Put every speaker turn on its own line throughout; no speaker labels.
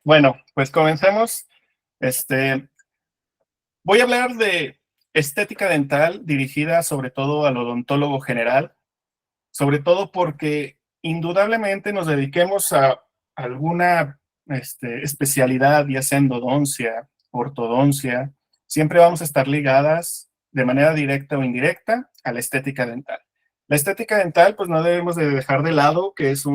Bueno, pues comencemos. Voy a hablar de estética dental dirigida sobre todo al odontólogo general, sobre todo porque indudablemente nos dediquemos a alguna especialidad, ya sea endodoncia, ortodoncia, siempre vamos a estar ligadas de manera directa o indirecta a la estética dental. La estética dental, pues no debemos de dejar de lado que es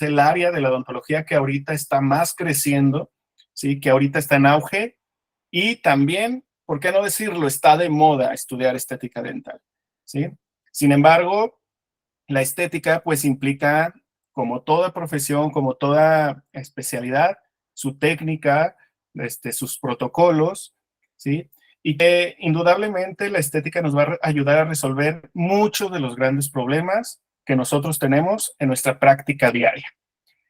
el área de la odontología que ahorita está más creciendo, ¿sí? Que ahorita está en auge y también, ¿por qué no decirlo? Está de moda estudiar estética dental, ¿sí? Sin embargo, la estética pues implica, como toda profesión, como toda especialidad, su técnica, sus protocolos, ¿sí? Y que indudablemente la estética nos va a ayudar a resolver muchos de los grandes problemas que nosotros tenemos en nuestra práctica diaria.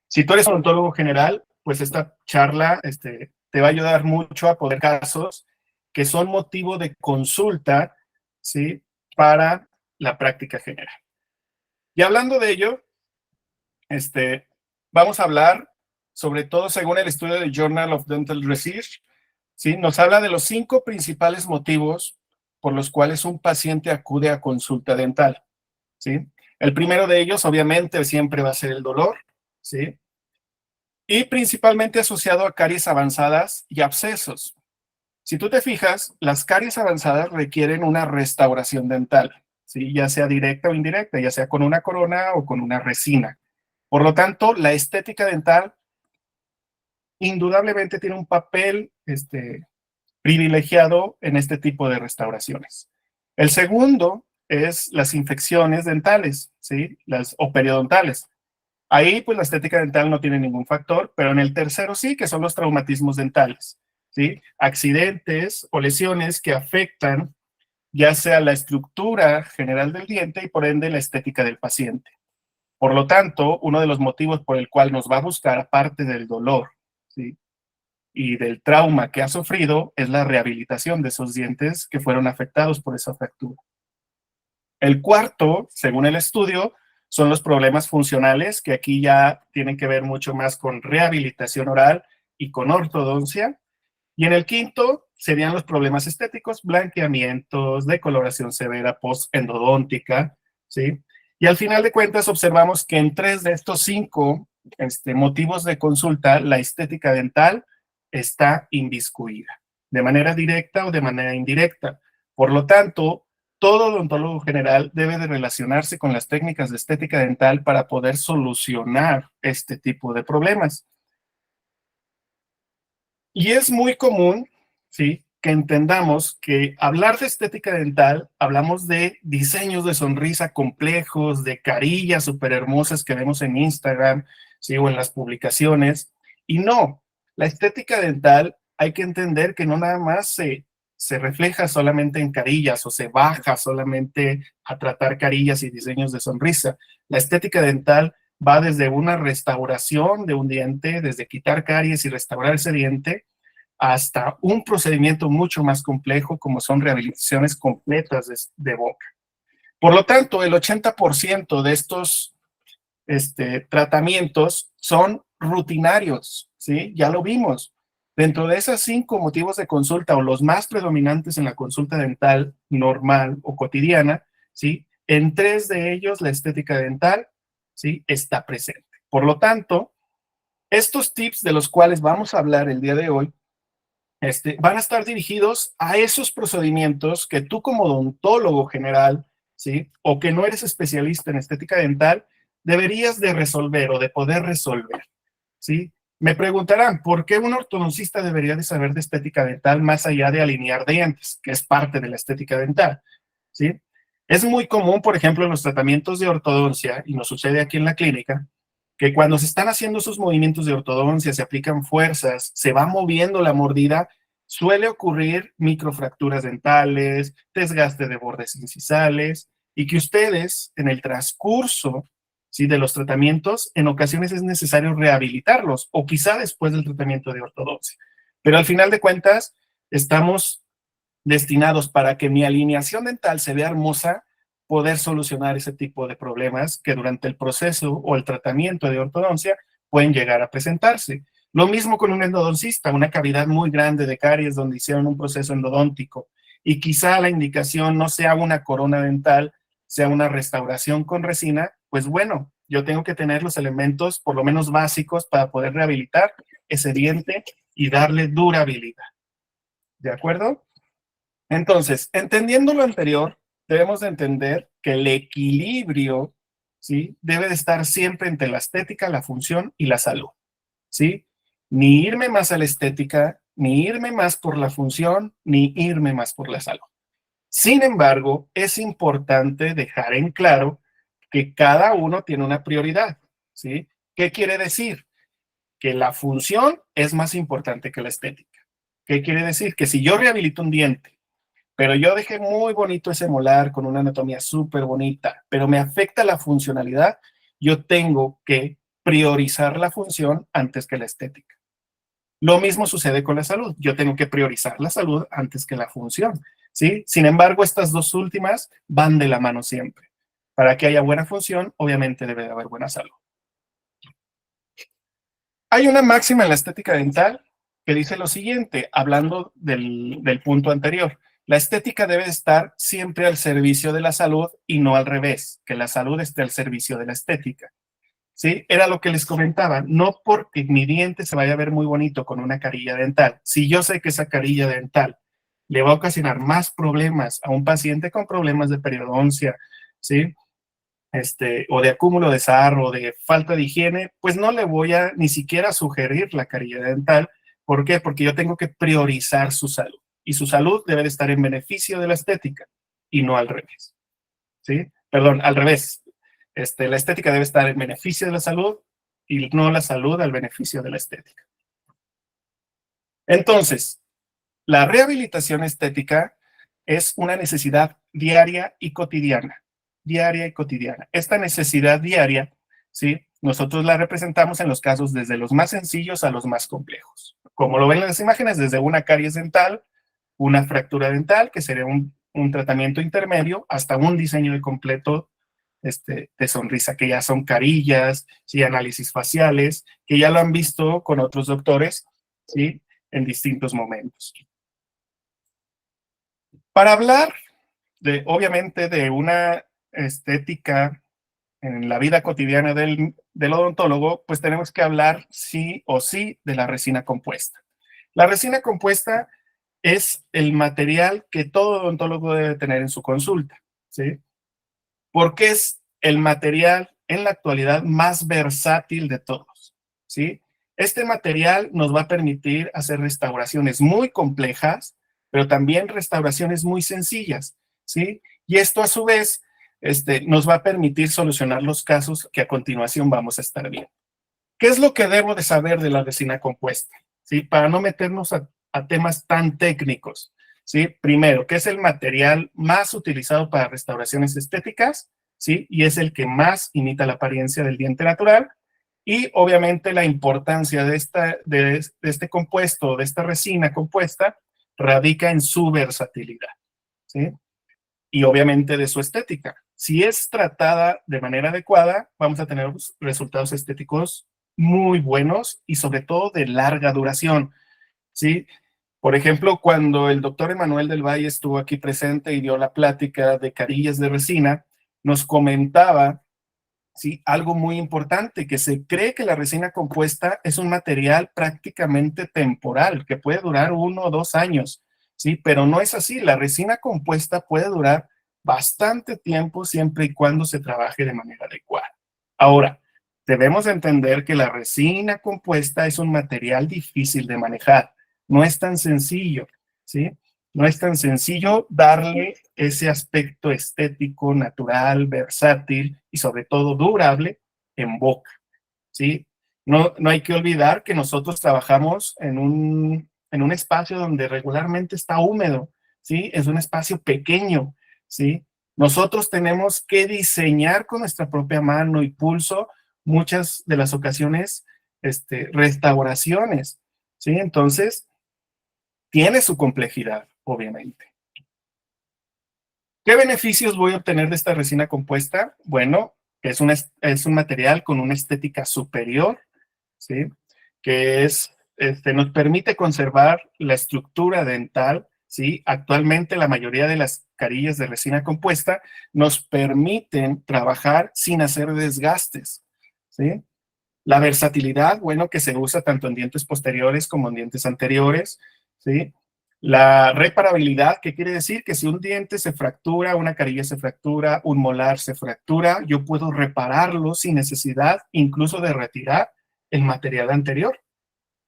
Si tú eres odontólogo general, pues esta charla te va a ayudar mucho a poder casos que son motivo de consulta, ¿sí? Para la práctica general. Y hablando de ello, vamos a hablar, sobre todo según el estudio del Journal of Dental Research, ¿sí? Nos habla de los 5 principales motivos por los cuales un paciente acude a consulta dental, ¿sí? El primero de ellos, obviamente, siempre va a ser el dolor, ¿sí? Y principalmente asociado a caries avanzadas y abscesos. Si tú te fijas, las caries avanzadas requieren una restauración dental, ¿sí? Ya sea directa o indirecta, ya sea con una corona o con una resina. Por lo tanto, la estética dental indudablemente tiene un papel privilegiado en este tipo de restauraciones. El segundo es las infecciones dentales, ¿sí? O periodontales. Ahí, pues, la estética dental no tiene ningún factor, pero en el tercero sí, que son los traumatismos dentales, ¿sí? Accidentes o lesiones que afectan ya sea la estructura general del diente y por ende la estética del paciente. Por lo tanto, uno de los motivos por el cual nos va a buscar, aparte del dolor, ¿sí? Y del trauma que ha sufrido, es la rehabilitación de esos dientes que fueron afectados por esa fractura. El cuarto, según el estudio, son los problemas funcionales, que aquí ya tienen que ver mucho más con rehabilitación oral y con ortodoncia. Y en el quinto serían los problemas estéticos, blanqueamientos, decoloración severa postendodóntica, ¿sí? Y al final de cuentas observamos que en 3 de estos 5 motivos de consulta, la estética dental está inmiscuida, de manera directa o de manera indirecta. Por lo tanto, todo odontólogo general debe de relacionarse con las técnicas de estética dental para poder solucionar este tipo de problemas. Y es muy común, ¿sí? Que entendamos que hablar de estética dental, hablamos de diseños de sonrisa complejos, de carillas súper hermosas que vemos en Instagram, ¿sí? O en las publicaciones. Y no, la estética dental hay que entender que no nada más se refleja solamente en carillas o se baja solamente a tratar carillas y diseños de sonrisa. La estética dental va desde una restauración de un diente, desde quitar caries y restaurar ese diente, hasta un procedimiento mucho más complejo como son rehabilitaciones completas de boca. Por lo tanto, el 80% de estos tratamientos son rutinarios, ¿sí? Ya lo vimos. Dentro de esos 5 motivos de consulta o los más predominantes en la consulta dental normal o cotidiana, ¿sí? En 3 de ellos la estética dental, ¿sí? Está presente. Por lo tanto, estos tips de los cuales vamos a hablar el día de hoy van a estar dirigidos a esos procedimientos que tú como odontólogo general, ¿sí? O que no eres especialista en estética dental, deberías de resolver o de poder resolver, ¿sí? Me preguntarán, ¿por qué un ortodoncista debería de saber de estética dental más allá de alinear dientes, que es parte de la estética dental, ¿sí? Es muy común, por ejemplo, en los tratamientos de ortodoncia, y nos sucede aquí en la clínica, que cuando se están haciendo esos movimientos de ortodoncia, se aplican fuerzas, se va moviendo la mordida, suele ocurrir microfracturas dentales, desgaste de bordes incisales, y que ustedes, en el transcurso, ¿sí? De los tratamientos, en ocasiones es necesario rehabilitarlos, o quizá después del tratamiento de ortodoncia. Pero al final de cuentas, estamos destinados para que mi alineación dental se vea hermosa, poder solucionar ese tipo de problemas que durante el proceso o el tratamiento de ortodoncia pueden llegar a presentarse. Lo mismo con un endodoncista, una cavidad muy grande de caries donde hicieron un proceso endodóntico y quizá la indicación no sea una corona dental, sea una restauración con resina, pues bueno, yo tengo que tener los elementos por lo menos básicos para poder rehabilitar ese diente y darle durabilidad. ¿De acuerdo? Entonces, entendiendo lo anterior, debemos de entender que el equilibrio, ¿sí?, debe de estar siempre entre la estética, la función y la salud, ¿sí? Ni irme más a la estética, ni irme más por la función, ni irme más por la salud. Sin embargo, es importante dejar en claro que cada uno tiene una prioridad, ¿sí? ¿Qué quiere decir? Que la función es más importante que la estética. ¿Qué quiere decir? Que si yo rehabilito un diente, pero yo dejé muy bonito ese molar con una anatomía súper bonita, pero me afecta la funcionalidad, yo tengo que priorizar la función antes que la estética. Lo mismo sucede con la salud. Yo tengo que priorizar la salud antes que la función, ¿sí? Sin embargo, estas dos últimas van de la mano siempre. Para que haya buena función, obviamente debe de haber buena salud. Hay una máxima en la estética dental que dice lo siguiente, hablando del punto anterior. La estética debe estar siempre al servicio de la salud y no al revés, que la salud esté al servicio de la estética. ¿Sí? Era lo que les comentaba, no porque mi diente se vaya a ver muy bonito con una carilla dental, si yo sé que esa carilla dental le va a ocasionar más problemas a un paciente con problemas de periodoncia, ¿sí? O de acúmulo de sarro, de falta de higiene, pues no le voy a ni siquiera sugerir la carilla dental. ¿Por qué? Porque yo tengo que priorizar su salud y su salud debe de estar en beneficio de la estética y no al revés, ¿sí? Perdón, al revés. La estética debe estar en beneficio de la salud y no la salud al beneficio de la estética. Entonces, la rehabilitación estética es una necesidad diaria y cotidiana. Diaria y cotidiana. Esta necesidad diaria, ¿sí?, nosotros la representamos en los casos desde los más sencillos a los más complejos. Como lo ven en las imágenes, desde una caries dental, una fractura dental, que sería un tratamiento intermedio, hasta un diseño de completo de sonrisa, que ya son carillas, ¿sí?, análisis faciales, que ya lo han visto con otros doctores, ¿sí?, en distintos momentos. Para hablar obviamente, de una estética en la vida cotidiana del odontólogo, pues tenemos que hablar sí o sí de la resina compuesta. La resina compuesta es el material que todo odontólogo debe tener en su consulta, ¿sí? Porque es el material en la actualidad más versátil de todos, ¿sí? Este material nos va a permitir hacer restauraciones muy complejas, pero también restauraciones muy sencillas, ¿sí? Y esto a su vez nos va a permitir solucionar los casos que a continuación vamos a estar viendo. ¿Qué es lo que debo de saber de la resina compuesta? ¿Sí? Para no meternos a temas tan técnicos, ¿sí? Primero, ¿qué es el material más utilizado para restauraciones estéticas? ¿Sí? Y es el que más imita la apariencia del diente natural. Y obviamente la importancia de este compuesto, de esta resina compuesta, radica en su versatilidad, ¿sí? Y obviamente de su estética. Si es tratada de manera adecuada, vamos a tener resultados estéticos muy buenos y sobre todo de larga duración, ¿sí? Por ejemplo, cuando el doctor Emanuel del Valle estuvo aquí presente y dio la plática de carillas de resina, nos comentaba, ¿sí?, algo muy importante, que se cree que la resina compuesta es un material prácticamente temporal, que puede durar 1 o 2 años, ¿sí? Pero no es así. La resina compuesta puede durar bastante tiempo siempre y cuando se trabaje de manera adecuada. Ahora, debemos entender que la resina compuesta es un material difícil de manejar. No es tan sencillo, ¿sí? No es tan sencillo darle ese aspecto estético, natural, versátil y sobre todo durable en boca, ¿sí? No hay que olvidar que nosotros trabajamos en un espacio donde regularmente está húmedo, ¿sí? Es un espacio pequeño, ¿sí? Nosotros tenemos que diseñar con nuestra propia mano y pulso muchas de las ocasiones, restauraciones, ¿sí? Entonces, tiene su complejidad, obviamente. ¿Qué beneficios voy a obtener de esta resina compuesta? Bueno, que es un material con una estética superior, ¿sí? Que es nos permite conservar la estructura dental, ¿sí? Actualmente la mayoría de las carillas de resina compuesta nos permiten trabajar sin hacer desgastes, ¿sí? La versatilidad, bueno, que se usa tanto en dientes posteriores como en dientes anteriores, ¿sí? La reparabilidad, ¿qué quiere decir? Que si un diente se fractura, una carilla se fractura, un molar se fractura, yo puedo repararlo sin necesidad incluso de retirar el material anterior,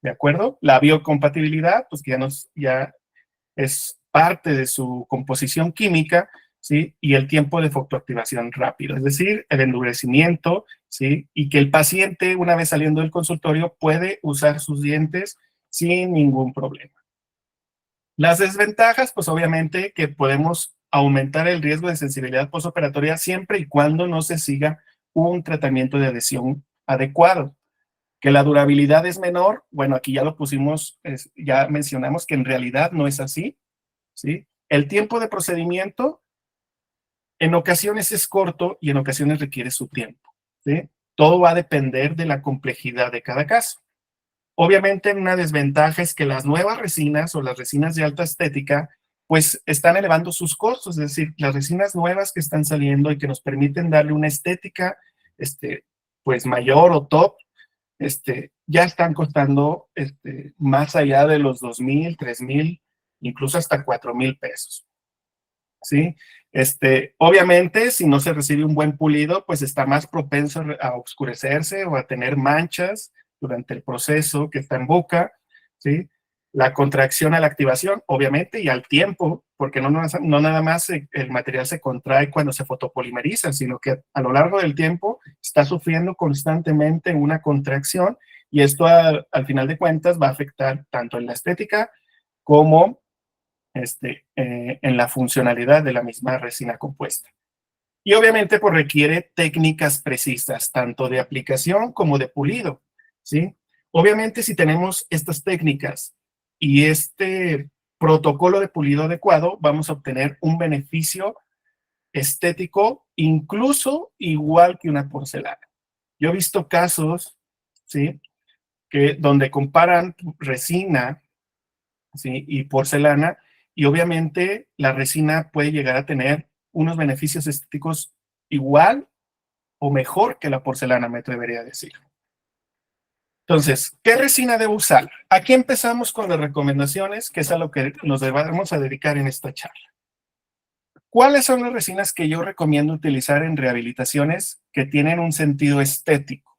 ¿de acuerdo? La biocompatibilidad, pues que ya es parte de su composición química, ¿sí? Y el tiempo de fotoactivación rápido, es decir, el endurecimiento, ¿sí? Y que el paciente, una vez saliendo del consultorio, puede usar sus dientes sin ningún problema. Las desventajas, pues obviamente que podemos aumentar el riesgo de sensibilidad postoperatoria siempre y cuando no se siga un tratamiento de adhesión adecuado. Que la durabilidad es menor, bueno, aquí ya lo pusimos, ya mencionamos que en realidad no es así, ¿sí? El tiempo de procedimiento en ocasiones es corto y en ocasiones requiere su tiempo, ¿sí? Todo va a depender de la complejidad de cada caso. Obviamente, una desventaja es que las nuevas resinas o las resinas de alta estética, pues están elevando sus costos, es decir, las resinas nuevas que están saliendo y que nos permiten darle una estética, pues mayor o top, ya están costando más allá de los 2,000, 3,000, incluso hasta 4,000 pesos. ¿Sí? Obviamente, si no se recibe un buen pulido, pues está más propenso a oscurecerse o a tener manchas durante el proceso que está en boca, ¿sí? La contracción a la activación, obviamente, y al tiempo, porque no nada más el material se contrae cuando se fotopolimeriza, sino que a lo largo del tiempo está sufriendo constantemente una contracción y esto al final de cuentas va a afectar tanto en la estética como en la funcionalidad de la misma resina compuesta. Y obviamente pues requiere técnicas precisas, tanto de aplicación como de pulido, ¿sí? Obviamente si tenemos estas técnicas y este protocolo de pulido adecuado, vamos a obtener un beneficio estético incluso igual que una porcelana. Yo he visto casos, ¿sí? Donde comparan resina, ¿sí? Y porcelana, y obviamente la resina puede llegar a tener unos beneficios estéticos igual o mejor que la porcelana, me atrevería a decir. Entonces, ¿qué resina debo usar? Aquí empezamos con las recomendaciones, que es a lo que nos vamos a dedicar en esta charla. ¿Cuáles son las resinas que yo recomiendo utilizar en rehabilitaciones que tienen un sentido estético?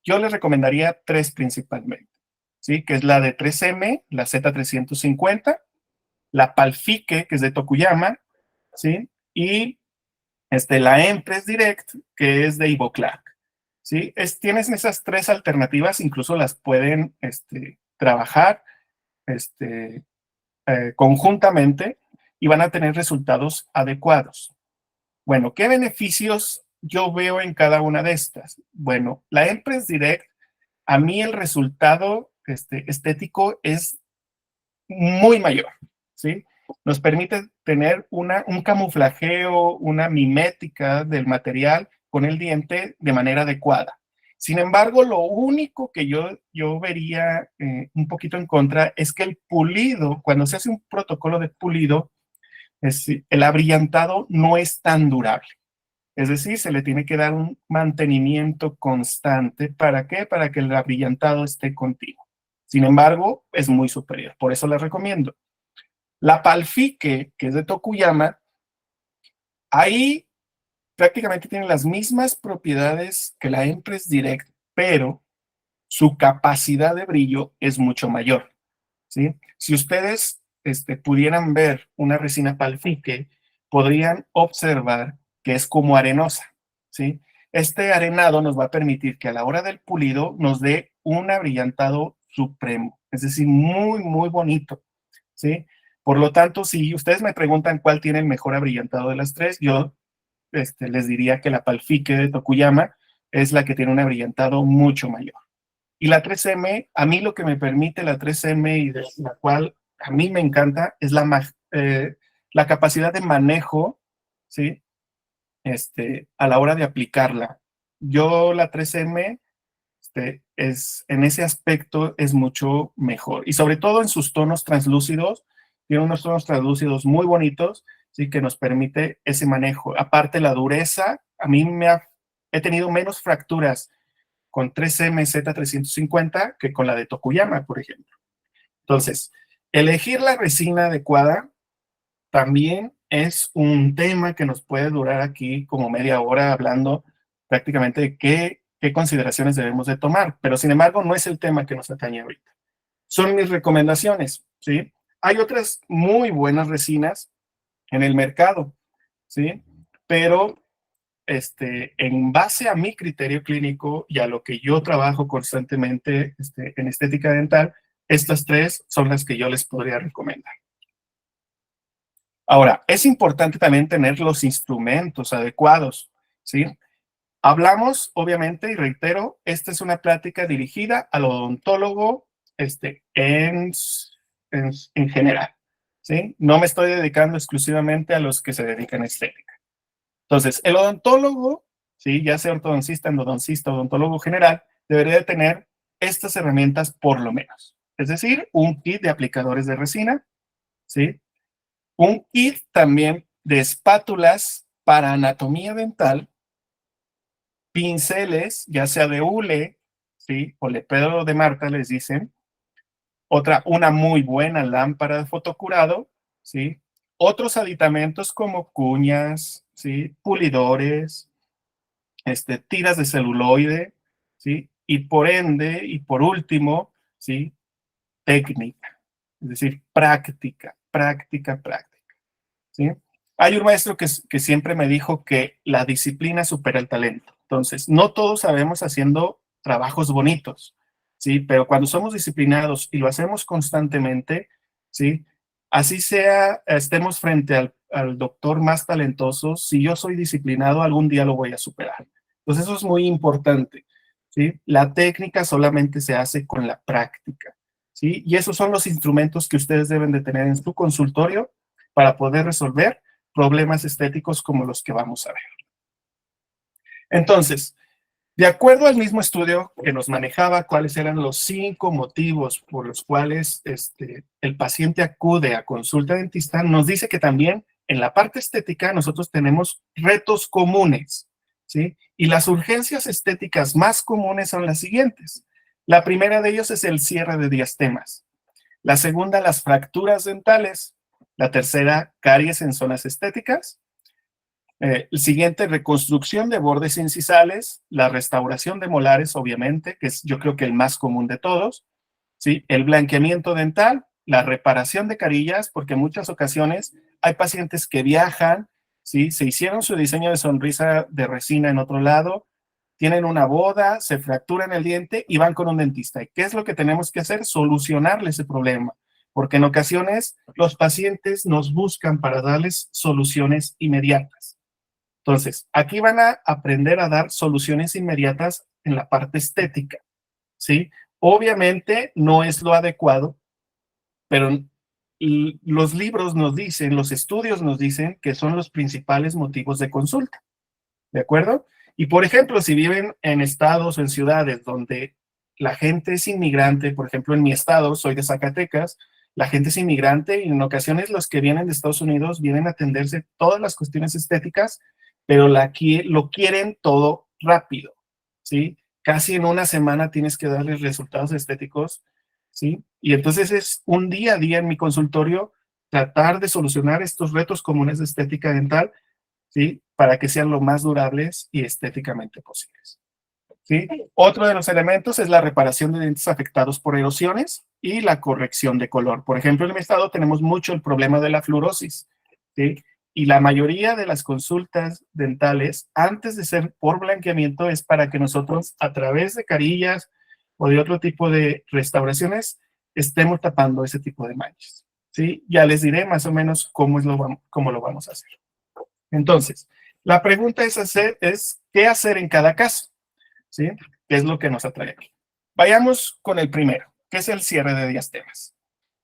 Yo les recomendaría tres principalmente, ¿sí? Que es la de 3M, la Z350, la Palfique, que es de Tokuyama, ¿sí? Y la Empress Direct, que es de Ivoclar, ¿sí? Tienes esas tres alternativas, incluso las pueden trabajar conjuntamente y van a tener resultados adecuados. Bueno, ¿qué beneficios yo veo en cada una de estas? Bueno, la Empress Direct, a mí el resultado estético es muy mayor, ¿sí? Nos permite tener un camuflajeo, una mimética del material con el diente de manera adecuada. Sin embargo, lo único que yo vería un poquito en contra es que el pulido, cuando se hace un protocolo de pulido, el abrillantado no es tan durable. Es decir, se le tiene que dar un mantenimiento constante. ¿Para qué? Para que el abrillantado esté continuo. Sin embargo, es muy superior. Por eso les recomiendo. La Palfique, que es de Tokuyama, ahí prácticamente tiene las mismas propiedades que la Empress Direct, pero su capacidad de brillo es mucho mayor, ¿sí? Si ustedes pudieran ver una resina Palfique, podrían observar que es como arenosa, ¿sí? Este arenado nos va a permitir que a la hora del pulido nos dé un abrillantado supremo, es decir, muy, muy bonito, ¿sí? Por lo tanto, si ustedes me preguntan cuál tiene el mejor abrillantado de las tres, yo les diría que la Palfique de Tokuyama es la que tiene un abrillantado mucho mayor. Y la 3M, a mí lo que me permite la 3M y de la cual a mí me encanta es la capacidad de manejo, ¿sí? A la hora de aplicarla. Yo la 3M en ese aspecto es mucho mejor. Y sobre todo en sus tonos translúcidos, tiene unos tonos translúcidos muy bonitos, ¿sí? Que nos permite ese manejo. Aparte, la dureza, he tenido menos fracturas con 3M Z350 que con la de Tokuyama, por ejemplo. Entonces, elegir la resina adecuada también es un tema que nos puede durar aquí como media hora hablando prácticamente de qué consideraciones debemos de tomar, pero sin embargo no es el tema que nos atañe ahorita. Son mis recomendaciones, ¿sí? Hay otras muy buenas resinas en el mercado, ¿sí? Pero en base a mi criterio clínico y a lo que yo trabajo constantemente en estética dental, estas tres son las que yo les podría recomendar. Ahora, es importante también tener los instrumentos adecuados, ¿sí? Hablamos, obviamente, y reitero, esta es una plática dirigida al odontólogo en general, ¿sí? No me estoy dedicando exclusivamente a los que se dedican a estética. Entonces, el odontólogo, ¿sí? Ya sea ortodoncista, endodoncista, odontólogo general, debería de tener estas herramientas por lo menos. Es decir, un kit de aplicadores de resina, ¿sí? Un kit también de espátulas para anatomía dental, pinceles, ya sea de hule, ¿sí? O lepero de Marta, les dicen. Una muy buena lámpara de fotocurado, ¿sí? Otros aditamentos como cuñas, ¿sí? Pulidores, tiras de celuloide, ¿sí? Y por ende, y por último, ¿sí? Técnica, es decir, práctica, práctica, práctica, ¿sí? Hay un maestro que siempre me dijo que la disciplina supera el talento. Entonces, no todos sabemos haciendo trabajos bonitos, ¿sí? Pero cuando somos disciplinados y lo hacemos constantemente, ¿sí? Así sea, estemos frente al doctor más talentoso, si yo soy disciplinado, algún día lo voy a superar. Entonces, eso es muy importante, ¿sí? La técnica solamente se hace con la práctica, ¿sí? Y esos son los instrumentos que ustedes deben de tener en su consultorio para poder resolver problemas estéticos como los que vamos a ver. Entonces, de acuerdo al mismo estudio que nos manejaba cuáles eran los 5 motivos por los cuales el paciente acude a consulta dentista, nos dice que también en la parte estética nosotros tenemos retos comunes, ¿sí? Y las urgencias estéticas más comunes son las siguientes. La primera de ellos es el cierre de diastemas. La segunda, las fracturas dentales. La tercera, caries en zonas estéticas. El siguiente, reconstrucción de bordes incisales, la restauración de molares, obviamente, que es yo creo que el más común de todos, ¿sí? El blanqueamiento dental, la reparación de carillas, porque en muchas ocasiones hay pacientes que viajan, ¿sí? Se hicieron su diseño de sonrisa de resina en otro lado, tienen una boda, se fracturan el diente y van con un dentista. ¿Y qué es lo que tenemos que hacer? Solucionarle ese problema, porque en ocasiones los pacientes nos buscan para darles soluciones inmediatas. Entonces, aquí van a aprender a dar soluciones inmediatas en la parte estética, ¿sí? Obviamente no es lo adecuado, pero los libros nos dicen, los estudios nos dicen que son los principales motivos de consulta, ¿de acuerdo? Y por ejemplo, si viven en estados o en ciudades donde la gente es inmigrante, por ejemplo, en mi estado, soy de Zacatecas, la gente es inmigrante y en ocasiones los que vienen de Estados Unidos vienen a atenderse todas las cuestiones estéticas, pero lo quieren todo rápido, ¿sí? Casi en una semana tienes que darles resultados estéticos, ¿sí? Y entonces es un día a día en mi consultorio tratar de solucionar estos retos comunes de estética dental, ¿sí? Para que sean lo más durables y estéticamente posibles, ¿sí? Otro de los elementos es la reparación de dientes afectados por erosiones y la corrección de color. Por ejemplo, en mi estado tenemos mucho el problema de la fluorosis, ¿sí? Y la mayoría de las consultas dentales, antes de ser por blanqueamiento, es para que nosotros, a través de carillas o de otro tipo de restauraciones, estemos tapando ese tipo de manchas, ¿sí? Ya les diré más o menos cómo lo vamos a hacer. Entonces, la pregunta es ¿qué hacer en cada caso? ¿Sí? ¿Qué es lo que nos atrae aquí? Vayamos con el primero, que es el cierre de diastemas.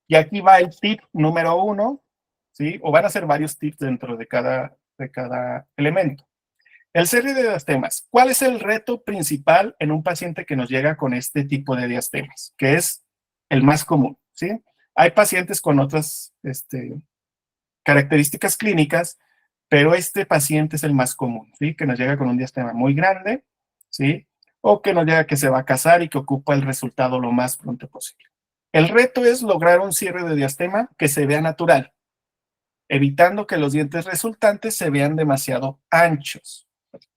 Y aquí va el tip número 1, ¿sí? O van a ser varios tips dentro de cada elemento. El cierre de diastemas. ¿Cuál es el reto principal en un paciente que nos llega con este tipo de diastemas? Que es el más común, ¿sí? Hay pacientes con otras características clínicas, pero este paciente es el más común, ¿sí? Que nos llega con un diastema muy grande, ¿sí? O que nos llega que se va a casar y que ocupa el resultado lo más pronto posible. El reto es lograr un cierre de diastema que se vea natural, evitando que los dientes resultantes se vean demasiado anchos.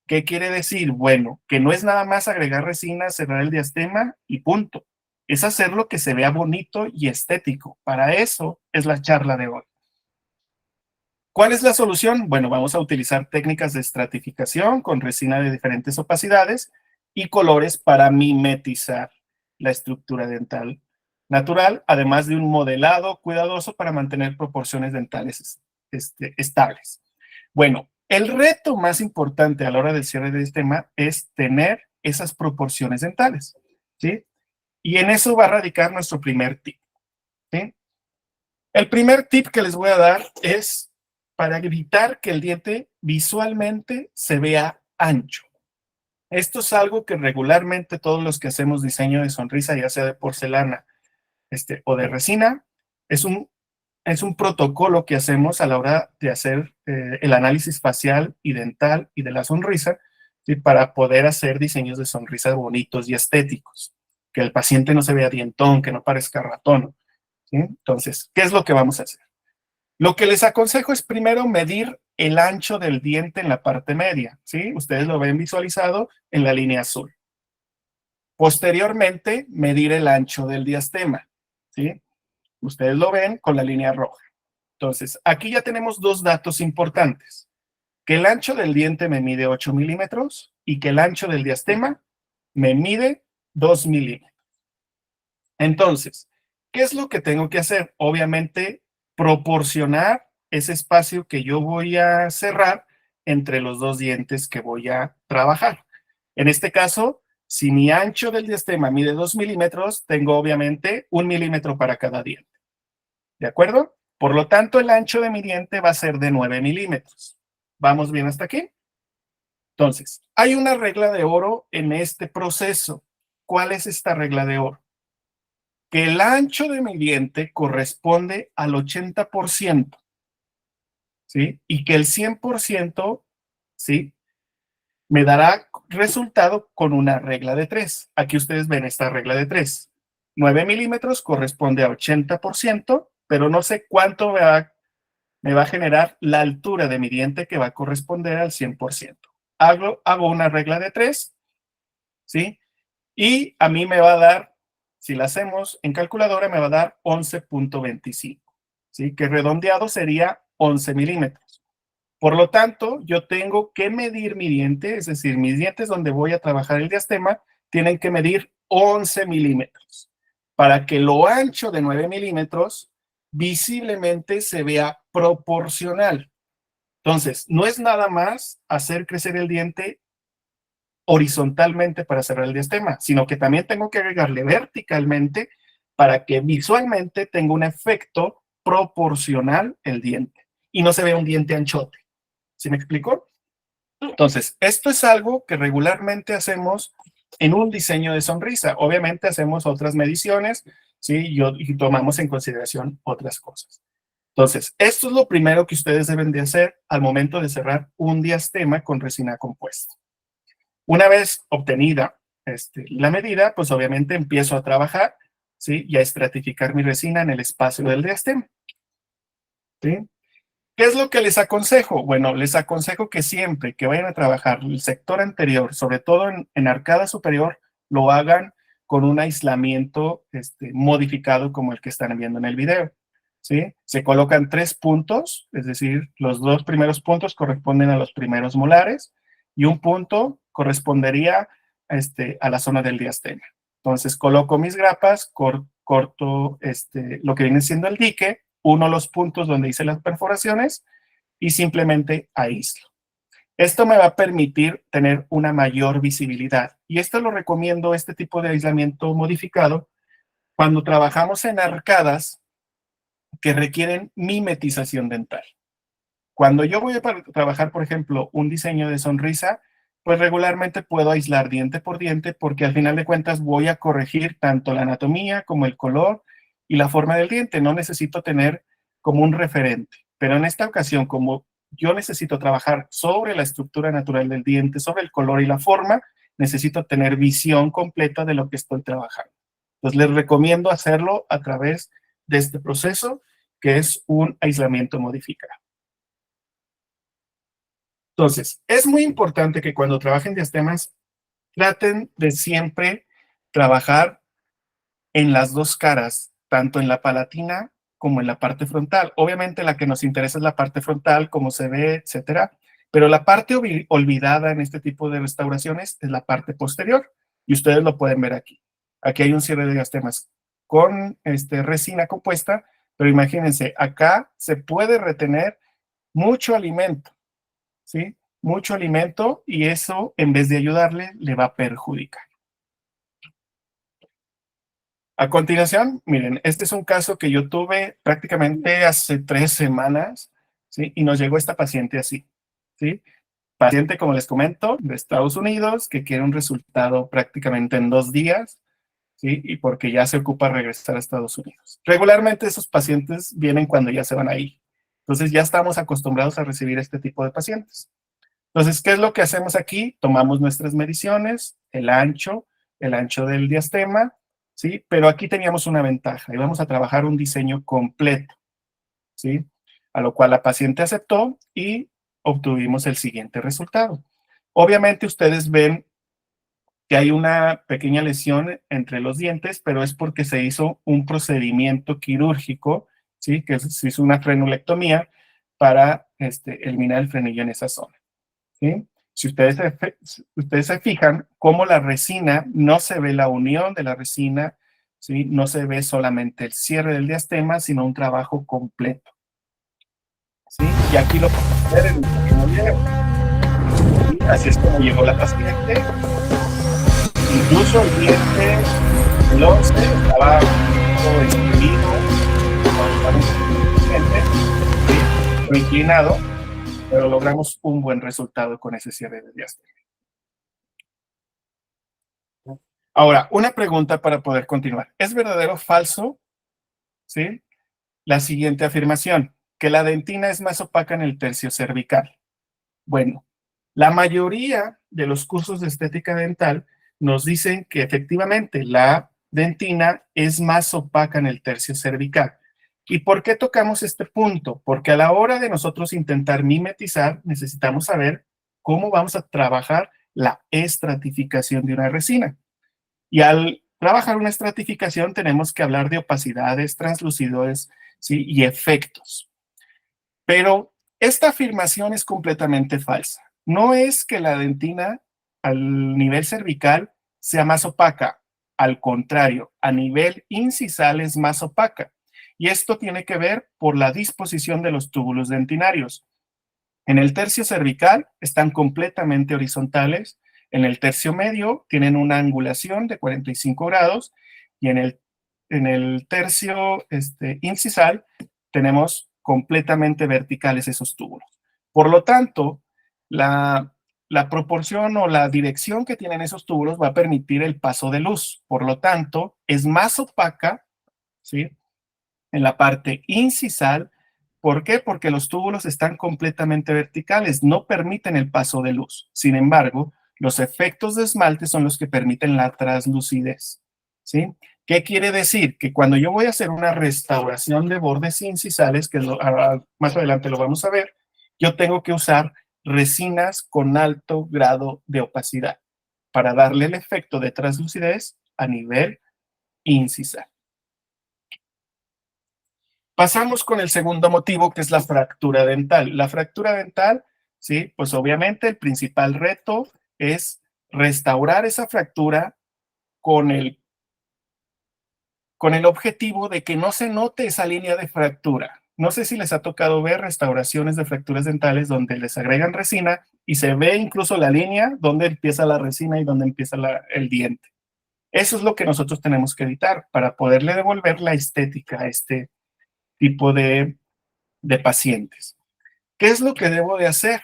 ¿Qué quiere decir? Bueno, que no es nada más agregar resina, cerrar el diastema y punto. Es hacerlo que se vea bonito y estético. Para eso es la charla de hoy. ¿Cuál es la solución? Bueno, vamos a utilizar técnicas de estratificación con resina de diferentes opacidades y colores para mimetizar la estructura dental natural, además de un modelado cuidadoso para mantener proporciones dentales estables. Bueno, el reto más importante a la hora del cierre del sistema es tener esas proporciones dentales, ¿sí? Y en eso va a radicar nuestro primer tip, ¿sí? El primer tip que les voy a dar es para evitar que el diente visualmente se vea ancho. Esto es algo que regularmente todos los que hacemos diseño de sonrisa, ya sea de porcelana o de resina, es un protocolo que hacemos a la hora de hacer el análisis facial y dental y de la sonrisa, ¿sí? Para poder hacer diseños de sonrisa bonitos y estéticos, que el paciente no se vea dientón, que no parezca ratón, ¿sí? Entonces, ¿qué es lo que vamos a hacer? Lo que les aconsejo es primero medir el ancho del diente en la parte media, ¿sí? Ustedes lo ven visualizado en la línea azul. Posteriormente, medir el ancho del diastema, ¿sí? Ustedes lo ven con la línea roja. Entonces, aquí ya tenemos dos datos importantes. Que el ancho del diente me mide 8 milímetros y que el ancho del diastema me mide 2 milímetros. Entonces, ¿qué es lo que tengo que hacer? Obviamente, proporcionar ese espacio que yo voy a cerrar entre los dos dientes que voy a trabajar. En este caso, si mi ancho del diastema mide 2 milímetros, tengo obviamente 1 milímetro para cada diente. ¿De acuerdo? Por lo tanto, el ancho de mi diente va a ser de 9 milímetros. ¿Vamos bien hasta aquí? Entonces, hay una regla de oro en este proceso. ¿Cuál es esta regla de oro? Que el ancho de mi diente corresponde al 80%, ¿sí? Y que el 100%, ¿sí? Me dará resultado con una regla de 3. Aquí ustedes ven esta regla de 3. 9 milímetros corresponde a 80%, pero no sé cuánto me va a generar la altura de mi diente que va a corresponder al 100%. Hago una regla de 3, ¿sí? Y a mí me va a dar, si la hacemos en calculadora, me va a dar 11.25, ¿sí? Que redondeado sería 11 milímetros. Por lo tanto, yo tengo que medir mi diente, es decir, mis dientes donde voy a trabajar el diastema tienen que medir 11 milímetros para que lo ancho de 9 milímetros visiblemente se vea proporcional. Entonces, no es nada más hacer crecer el diente horizontalmente para cerrar el diastema, sino que también tengo que agregarle verticalmente para que visualmente tenga un efecto proporcional el diente y no se vea un diente anchote. ¿Sí me explico? Entonces, esto es algo que regularmente hacemos en un diseño de sonrisa. Obviamente hacemos otras mediciones, ¿sí? Y tomamos en consideración otras cosas. Entonces, esto es lo primero que ustedes deben de hacer al momento de cerrar un diastema con resina compuesta. Una vez obtenida la medida, pues obviamente empiezo a trabajar, ¿sí? Y a estratificar mi resina en el espacio del diastema, ¿sí? ¿Qué es lo que les aconsejo? Bueno, les aconsejo que siempre que vayan a trabajar el sector anterior, sobre todo en arcada superior, lo hagan con un aislamiento modificado como el que están viendo en el video, ¿sí? Se colocan 3 puntos, es decir, los 2 primeros puntos corresponden a los primeros molares y un punto correspondería a la zona del diastema. Entonces, coloco mis grapas, corto lo que viene siendo el dique, uno los puntos donde hice las perforaciones y simplemente aíslo. Esto me va a permitir tener una mayor visibilidad. Y esto lo recomiendo, este tipo de aislamiento modificado, cuando trabajamos en arcadas que requieren mimetización dental. Cuando yo voy a trabajar, por ejemplo, un diseño de sonrisa, pues regularmente puedo aislar diente por diente porque al final de cuentas voy a corregir tanto la anatomía como el color y la forma del diente. No necesito tener como un referente. Pero en esta ocasión, como yo necesito trabajar sobre la estructura natural del diente, sobre el color y la forma, necesito tener visión completa de lo que estoy trabajando. Entonces les recomiendo hacerlo a través de este proceso, que es un aislamiento modificado. Entonces, es muy importante que cuando trabajen diastemas, traten de siempre trabajar en las dos caras, tanto en la palatina como en la parte frontal. Obviamente la que nos interesa es la parte frontal, cómo se ve, etcétera, pero la parte olvidada en este tipo de restauraciones es la parte posterior, y ustedes lo pueden ver aquí. Aquí hay un cierre de diastemas con resina compuesta, pero imagínense, acá se puede retener mucho alimento, ¿sí? Mucho alimento, y eso, en vez de ayudarle, le va a perjudicar. A continuación, miren, este es un caso que yo tuve prácticamente hace 3 semanas, ¿sí? Y nos llegó esta paciente así, ¿sí? Paciente, como les comento, de Estados Unidos, que quiere un resultado prácticamente en 2 días, ¿sí? Y porque ya se ocupa regresar a Estados Unidos. Regularmente esos pacientes vienen cuando ya se van ahí. Entonces ya estamos acostumbrados a recibir este tipo de pacientes. Entonces, ¿qué es lo que hacemos aquí? Tomamos nuestras mediciones, el ancho del diastema, ¿sí? Pero aquí teníamos una ventaja, íbamos a trabajar un diseño completo, ¿sí? A lo cual la paciente aceptó y obtuvimos el siguiente resultado. Obviamente ustedes ven que hay una pequeña lesión entre los dientes, pero es porque se hizo un procedimiento quirúrgico, ¿sí? Que se hizo una frenulectomía para eliminar el frenillo en esa zona. ¿Sí? Si ustedes se fijan, cómo la resina, no se ve la unión de la resina, ¿sí? No se ve solamente el cierre del diastema, sino un trabajo completo, ¿sí? Y aquí lo podemos ver en el próximo video, ¿sí? Así es como llegó la paciente. Incluso el diente, el 11, estaba todo exprimido, ¿sí? Inclinado, pero logramos un buen resultado con ese cierre del diastema. Ahora, una pregunta para poder continuar. ¿Es verdadero o falso, sí, la siguiente afirmación, que la dentina es más opaca en el tercio cervical? Bueno, la mayoría de los cursos de estética dental nos dicen que efectivamente la dentina es más opaca en el tercio cervical. ¿Y por qué tocamos este punto? Porque a la hora de nosotros intentar mimetizar, necesitamos saber cómo vamos a trabajar la estratificación de una resina. Y al trabajar una estratificación tenemos que hablar de opacidades, translucidores, ¿sí? Y efectos. Pero esta afirmación es completamente falsa. No es que la dentina al nivel cervical sea más opaca. Al contrario, a nivel incisal es más opaca. Y esto tiene que ver por la disposición de los túbulos dentinarios. En el tercio cervical están completamente horizontales. En el tercio medio tienen una angulación de 45 grados y en el tercio incisal tenemos completamente verticales esos túbulos. Por lo tanto, la proporción o la dirección que tienen esos túbulos va a permitir el paso de luz. Por lo tanto, es más opaca, ¿sí? En la parte incisal. ¿Por qué? Porque los túbulos están completamente verticales, no permiten el paso de luz. Sin embargo, los efectos de esmalte son los que permiten la translucidez, ¿sí? ¿Qué quiere decir? Que cuando yo voy a hacer una restauración de bordes incisales, que más adelante lo vamos a ver, yo tengo que usar resinas con alto grado de opacidad para darle el efecto de translucidez a nivel incisal. Pasamos con el segundo motivo, que es la fractura dental. La fractura dental, sí, pues obviamente el principal reto es restaurar esa fractura con el objetivo de que no se note esa línea de fractura. No sé si les ha tocado ver restauraciones de fracturas dentales donde les agregan resina y se ve incluso la línea donde empieza la resina y donde empieza el diente. Eso es lo que nosotros tenemos que evitar para poderle devolver la estética a este tipo de pacientes. ¿Qué es lo que debo de hacer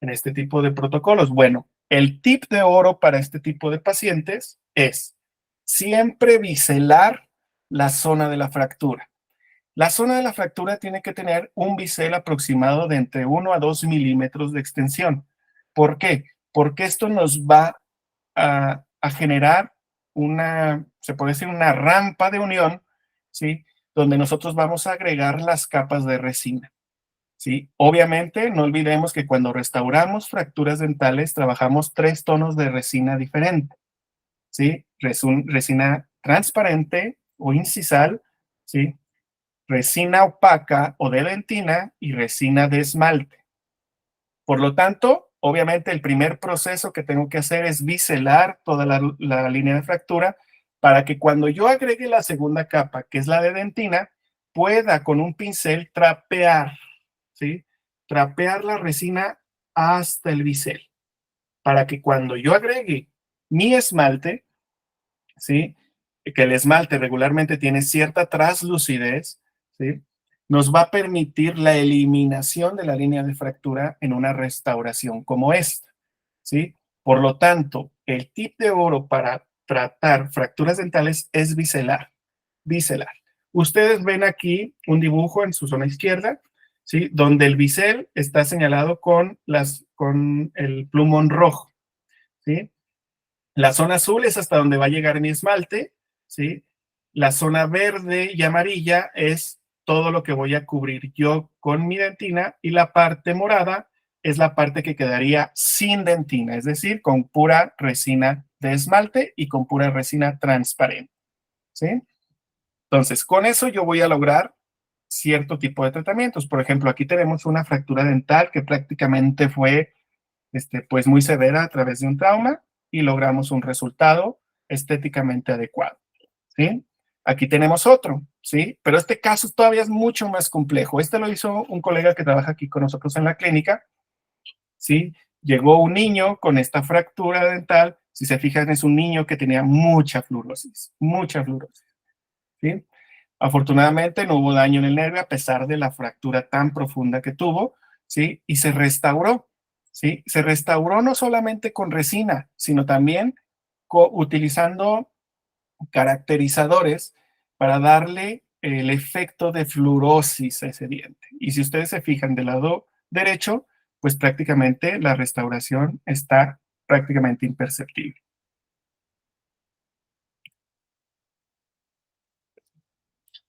en este tipo de protocolos? Bueno, el tip de oro para este tipo de pacientes es siempre biselar la zona de la fractura. La zona de la fractura tiene que tener un bisel aproximado de entre 1 a 2 milímetros de extensión. ¿Por qué? Porque esto nos va a generar una, se puede decir, una rampa de unión, ¿sí? Donde nosotros vamos a agregar las capas de resina. ¿Sí? Obviamente, no olvidemos que cuando restauramos fracturas dentales, trabajamos 3 tonos de resina diferente, ¿sí? Resina transparente o incisal, ¿sí? Resina opaca o de dentina y resina de esmalte. Por lo tanto, obviamente el primer proceso que tengo que hacer es biselar toda la línea de fractura para que cuando yo agregue la segunda capa, que es la de dentina, pueda con un pincel trapear, ¿sí? Trapear la resina hasta el bisel, para que cuando yo agregue mi esmalte, ¿sí? Que el esmalte regularmente tiene cierta translucidez, ¿sí? Nos va a permitir la eliminación de la línea de fractura en una restauración como esta, ¿sí? Por lo tanto, el tip de oro para tratar fracturas dentales es biselar, biselar. Ustedes ven aquí un dibujo en su zona izquierda, ¿sí? Donde el bisel está señalado con el plumón rojo, ¿sí? La zona azul es hasta donde va a llegar mi esmalte, ¿sí? La zona verde y amarilla es todo lo que voy a cubrir yo con mi dentina y la parte morada es la parte que quedaría sin dentina, es decir, con pura resina de esmalte y con pura resina transparente, ¿sí? Entonces, con eso yo voy a lograr cierto tipo de tratamientos. Por ejemplo, aquí tenemos una fractura dental que prácticamente fue pues muy severa a través de un trauma y logramos un resultado estéticamente adecuado, ¿sí? Aquí tenemos otro, ¿sí? Pero este caso todavía es mucho más complejo. Este lo hizo un colega que trabaja aquí con nosotros en la clínica, ¿sí? Llegó un niño con esta fractura dental, si se fijan es un niño que tenía mucha fluorosis, ¿sí? Afortunadamente no hubo daño en el nervio a pesar de la fractura tan profunda que tuvo, ¿sí? Y se restauró, ¿sí? Se restauró no solamente con resina, sino también utilizando caracterizadores para darle el efecto de fluorosis a ese diente. Y si ustedes se fijan del lado derecho, pues prácticamente la restauración está prácticamente imperceptible.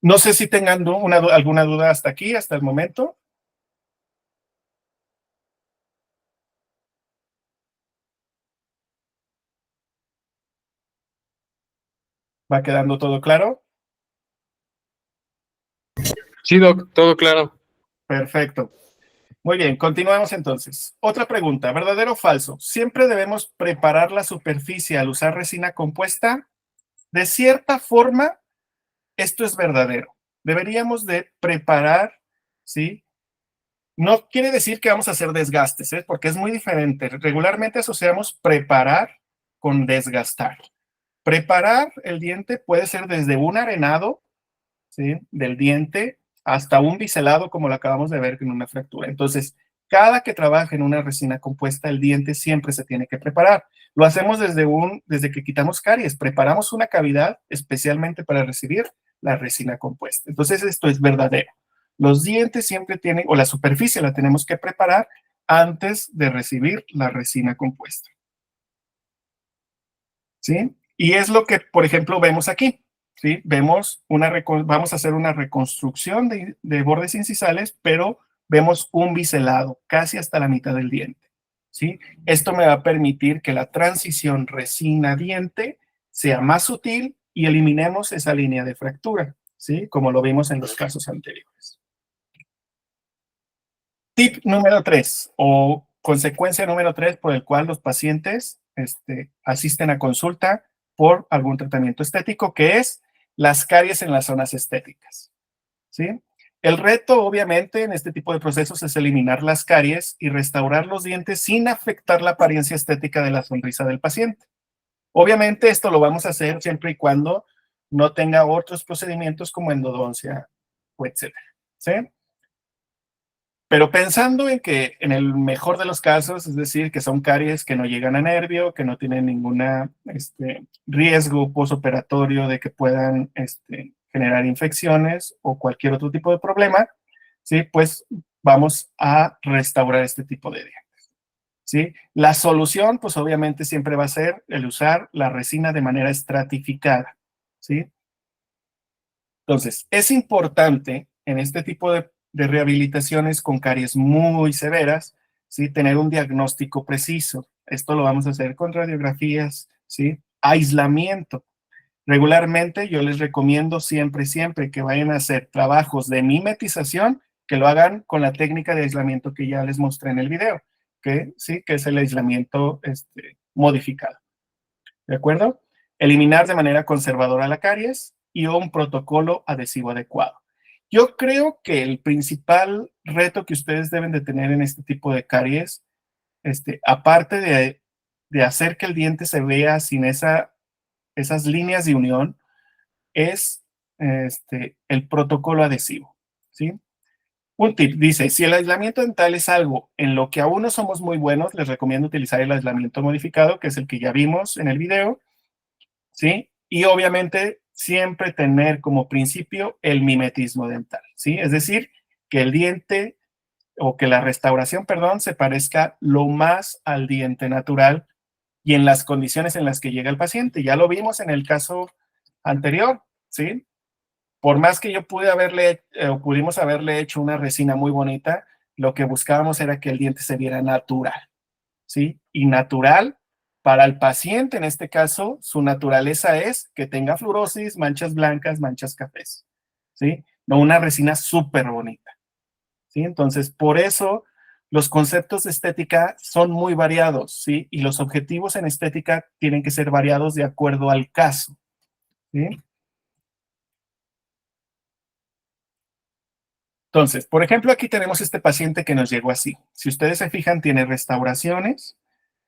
No sé si tengan alguna duda hasta aquí, hasta el momento. ¿Va quedando todo claro?
Sí, Doc, todo claro.
Perfecto. Muy bien, continuamos entonces. Otra pregunta, ¿verdadero o falso? ¿Siempre debemos preparar la superficie al usar resina compuesta? De cierta forma, esto es verdadero. Deberíamos de preparar, ¿sí? No quiere decir que vamos a hacer desgastes, ¿eh? Porque es muy diferente. Regularmente asociamos preparar con desgastar. Preparar el diente puede ser desde un arenado, ¿sí? Del diente hasta un biselado, como lo acabamos de ver en una fractura. Entonces, cada que trabaja en una resina compuesta, el diente siempre se tiene que preparar. Lo hacemos desde que quitamos caries, preparamos una cavidad especialmente para recibir la resina compuesta. Entonces, esto es verdadero. Los dientes siempre tienen, o la superficie la tenemos que preparar antes de recibir la resina compuesta, ¿sí? Y es lo que, por ejemplo, vemos aquí. ¿Sí? Vamos a hacer una reconstrucción de bordes incisales, pero vemos un biselado casi hasta la mitad del diente, ¿sí? Esto me va a permitir que la transición resina-diente sea más sutil y eliminemos esa línea de fractura, ¿sí? Como lo vimos en los casos anteriores. Tip número 3 o consecuencia número 3 por el cual los pacientes asisten a consulta por algún tratamiento estético, que es las caries en las zonas estéticas, ¿sí? El reto, obviamente, en este tipo de procesos es eliminar las caries y restaurar los dientes sin afectar la apariencia estética de la sonrisa del paciente. Obviamente, esto lo vamos a hacer siempre y cuando no tenga otros procedimientos como endodoncia o etcétera, ¿sí? Pero pensando en que en el mejor de los casos, es decir, que son caries que no llegan a nervio, que no tienen ningún riesgo postoperatorio de que puedan generar infecciones o cualquier otro tipo de problema, ¿sí? Pues vamos a restaurar este tipo de dientes, ¿sí? La solución, pues obviamente siempre va a ser el usar la resina de manera estratificada, ¿sí? Entonces, es importante en este tipo de rehabilitaciones con caries muy severas, ¿sí? Tener un diagnóstico preciso. Esto lo vamos a hacer con radiografías, ¿sí? Aislamiento. Regularmente yo les recomiendo siempre, siempre que vayan a hacer trabajos de mimetización, que lo hagan con la técnica de aislamiento que ya les mostré en el video, que sí, que es el aislamiento modificado. ¿De acuerdo? Eliminar de manera conservadora la caries y un protocolo adhesivo adecuado. Yo creo que el principal reto que ustedes deben de tener en este tipo de caries, aparte de hacer que el diente se vea sin esas líneas de unión, es el protocolo adhesivo, ¿sí? Un tip dice, si el aislamiento dental es algo en lo que aún no somos muy buenos, les recomiendo utilizar el aislamiento modificado, que es el que ya vimos en el video, ¿sí? Y obviamente siempre tener como principio el mimetismo dental, ¿sí? Es decir, que el diente o que la restauración, perdón, se parezca lo más al diente natural y en las condiciones en las que llega el paciente. Ya lo vimos en el caso anterior, ¿sí? Por más que yo pude haberle, o pudimos haberle hecho una resina muy bonita, lo que buscábamos era que el diente se viera natural, ¿sí? Y natural para el paciente, en este caso, su naturaleza es que tenga fluorosis, manchas blancas, manchas cafés, ¿sí? No una resina súper bonita, ¿sí? Entonces, por eso los conceptos de estética son muy variados, ¿sí? Y los objetivos en estética tienen que ser variados de acuerdo al caso, ¿sí? Entonces, por ejemplo, aquí tenemos este paciente que nos llegó así. Si ustedes se fijan, tiene restauraciones,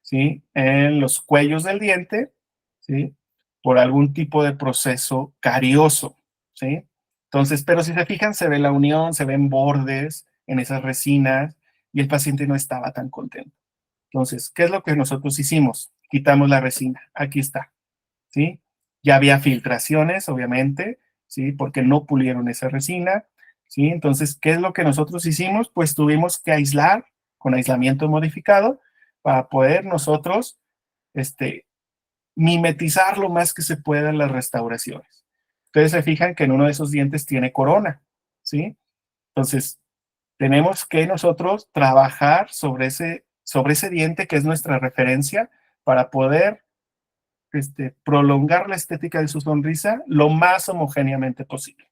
¿sí? En los cuellos del diente, ¿sí? Por algún tipo de proceso carioso, ¿sí? Entonces, pero si se fijan, se ve la unión, se ven bordes en esas resinas y el paciente no estaba tan contento. Entonces, ¿qué es lo que nosotros hicimos? Quitamos la resina. Aquí está, ¿sí? Ya había filtraciones, obviamente, ¿sí? Porque no pulieron esa resina, ¿sí? Entonces, ¿qué es lo que nosotros hicimos? Pues tuvimos que aislar con aislamiento modificado para poder nosotros, mimetizar lo más que se pueda en las restauraciones. Ustedes se fijan que en uno de esos dientes tiene corona, ¿sí? Entonces, tenemos que nosotros trabajar sobre ese diente que es nuestra referencia para poder prolongar la estética de su sonrisa lo más homogéneamente posible.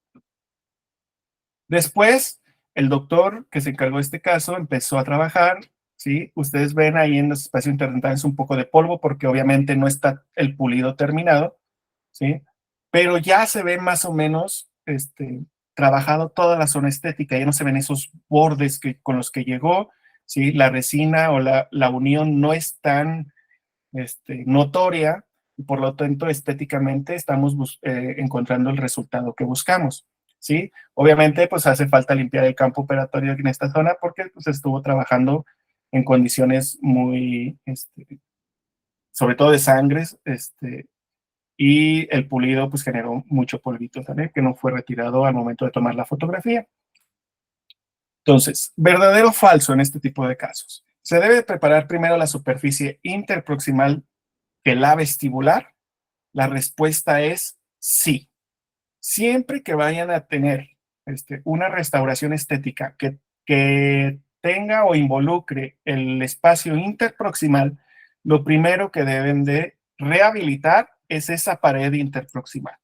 Después, el doctor que se encargó de este caso empezó a trabajar, ¿sí? Ustedes ven ahí en los espacios interdentales un poco de polvo porque obviamente no está el pulido terminado, ¿sí? Pero ya se ve más o menos trabajado toda la zona estética, ya no se ven esos bordes con los que llegó, ¿sí? La resina o la unión no es tan notoria y por lo tanto estéticamente estamos encontrando el resultado que buscamos, ¿sí? Obviamente pues hace falta limpiar el campo operatorio en esta zona porque pues estuvo trabajando en condiciones muy, sobre todo de sangre, y el pulido pues generó mucho polvito también que no fue retirado al momento de tomar la fotografía. Entonces, ¿verdadero o falso en este tipo de casos? Se debe preparar primero la superficie interproximal que la vestibular. La respuesta es sí. Siempre que vayan a tener una restauración estética que tenga o involucre el espacio interproximal, lo primero que deben de rehabilitar es esa pared interproximal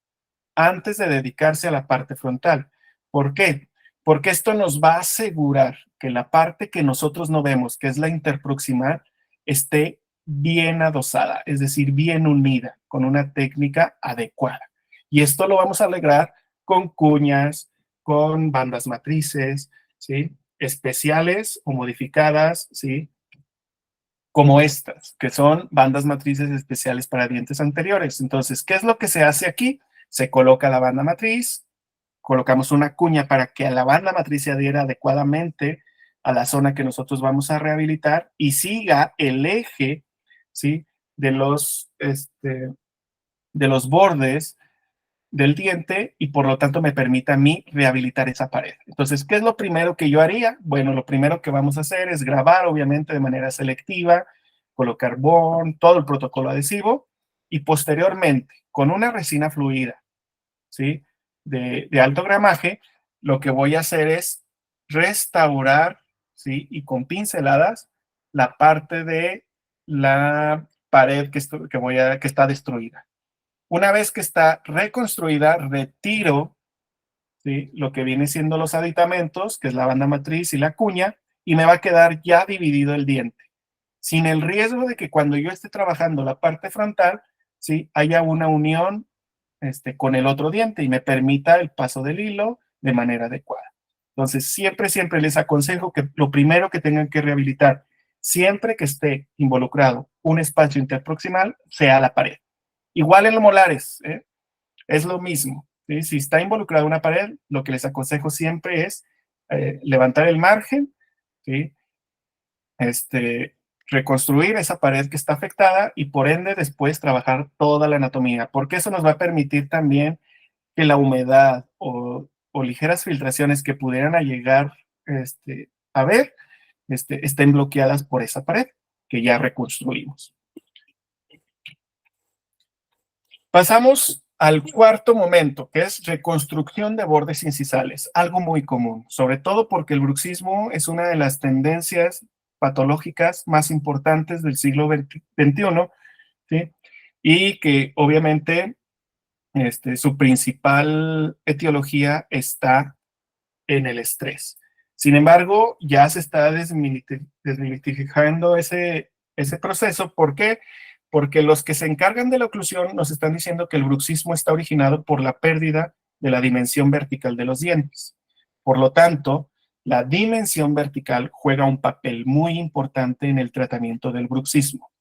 antes de dedicarse a la parte frontal. ¿Por qué? Porque esto nos va a asegurar que la parte que nosotros no vemos, que es la interproximal, esté bien adosada, es decir, bien unida, con una técnica adecuada. Y esto lo vamos a lograr con cuñas, con bandas matrices, ¿sí? Especiales o modificadas, ¿sí? Como estas, que son bandas matrices especiales para dientes anteriores. Entonces, ¿qué es lo que se hace aquí? Se coloca la banda matriz, colocamos una cuña para que a la banda matriz se adhiera adecuadamente a la zona que nosotros vamos a rehabilitar y siga el eje, ¿sí? De los bordes del diente y por lo tanto me permita a mí rehabilitar esa pared. Entonces, ¿qué es lo primero que yo haría? Bueno, lo primero que vamos a hacer es grabar, obviamente, de manera selectiva, colocar bond, todo el protocolo adhesivo y posteriormente, con una resina fluida, ¿sí? De alto gramaje, lo que voy a hacer es restaurar, ¿sí? Y con pinceladas, la parte de la pared que está destruida. Una vez que está reconstruida, retiro, ¿sí? Lo que viene siendo los aditamentos, que es la banda matriz y la cuña, y me va a quedar ya dividido el diente, sin el riesgo de que cuando yo esté trabajando la parte frontal, ¿sí? Haya una unión con el otro diente y me permita el paso del hilo de manera adecuada. Entonces, siempre les aconsejo que lo primero que tengan que rehabilitar, siempre que esté involucrado un espacio interproximal, sea la pared. Igual en los molares, es lo mismo, ¿sí? Si está involucrada una pared, lo que les aconsejo siempre es levantar el margen, ¿sí? Reconstruir esa pared que está afectada y por ende después trabajar toda la anatomía, porque eso nos va a permitir también que la humedad o ligeras filtraciones que pudieran llegar a ver estén bloqueadas por esa pared que ya reconstruimos. Pasamos al cuarto momento, que es reconstrucción de bordes incisales, algo muy común, sobre todo porque el bruxismo es una de las tendencias patológicas más importantes del siglo XXI, ¿sí? Y que obviamente su principal etiología está en el estrés. Sin embargo, ya se está desmitificando ese proceso. ¿Por qué? Porque los que se encargan de la oclusión nos están diciendo que el bruxismo está originado por la pérdida de la dimensión vertical de los dientes. Por lo tanto, la dimensión vertical juega un papel muy importante en el tratamiento del bruxismo.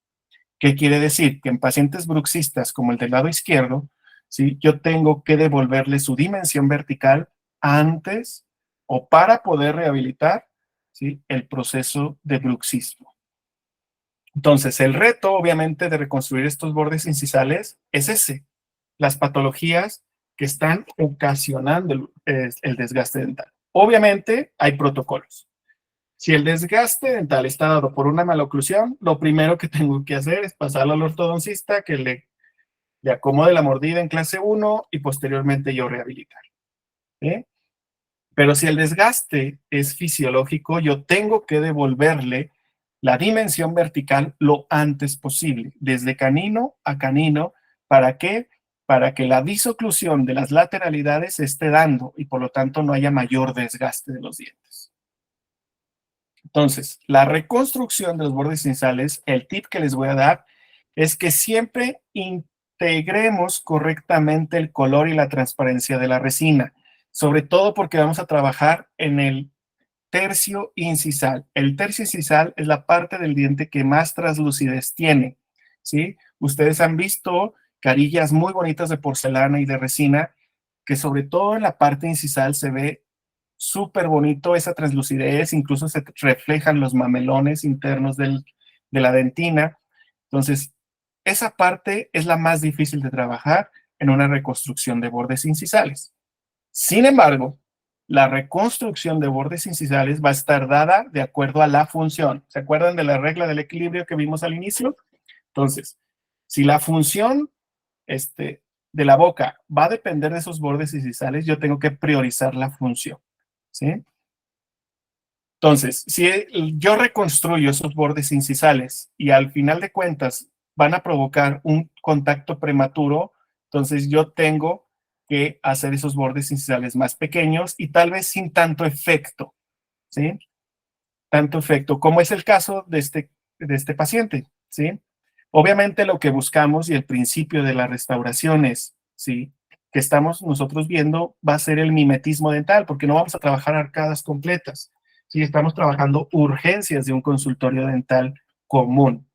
¿Qué quiere decir? Que en pacientes bruxistas como el del lado izquierdo, ¿sí? Yo tengo que devolverle su dimensión vertical antes o para poder rehabilitar, ¿sí? El proceso de bruxismo. Entonces, el reto, obviamente, de reconstruir estos bordes incisales es ese, las patologías que están ocasionando el desgaste dental. Obviamente, hay protocolos. Si el desgaste dental está dado por una maloclusión, lo primero que tengo que hacer es pasarlo al ortodoncista que le acomode la mordida en clase 1 y posteriormente yo rehabilitar. ¿Sí? Pero si el desgaste es fisiológico, yo tengo que devolverle la dimensión vertical lo antes posible, desde canino a canino. ¿Para qué? Para que la disoclusión de las lateralidades se esté dando y por lo tanto no haya mayor desgaste de los dientes. Entonces, la reconstrucción de los bordes incisales, el tip que les voy a dar es que siempre integremos correctamente el color y la transparencia de la resina, sobre todo porque vamos a trabajar en el tercio incisal. El tercio incisal es la parte del diente que más translucidez tiene, ¿sí? Ustedes han visto carillas muy bonitas de porcelana y de resina, que sobre todo en la parte incisal se ve súper bonito esa translucidez, incluso se reflejan los mamelones internos de la dentina. Entonces, esa parte es la más difícil de trabajar en una reconstrucción de bordes incisales. Sin embargo, la reconstrucción de bordes incisales va a estar dada de acuerdo a la función. ¿Se acuerdan de la regla del equilibrio que vimos al inicio? Entonces, si la función de la boca va a depender de esos bordes incisales, yo tengo que priorizar la función. ¿Sí? Entonces, si yo reconstruyo esos bordes incisales y al final de cuentas van a provocar un contacto prematuro, entonces yo tengo que hacer esos bordes incisales más pequeños y tal vez sin tanto efecto, ¿sí? Tanto efecto, como es el caso de este paciente, ¿sí? Obviamente lo que buscamos y el principio de las restauraciones, ¿sí? Que estamos nosotros viendo va a ser el mimetismo dental, porque no vamos a trabajar arcadas completas, ¿sí? Estamos trabajando urgencias de un consultorio dental común,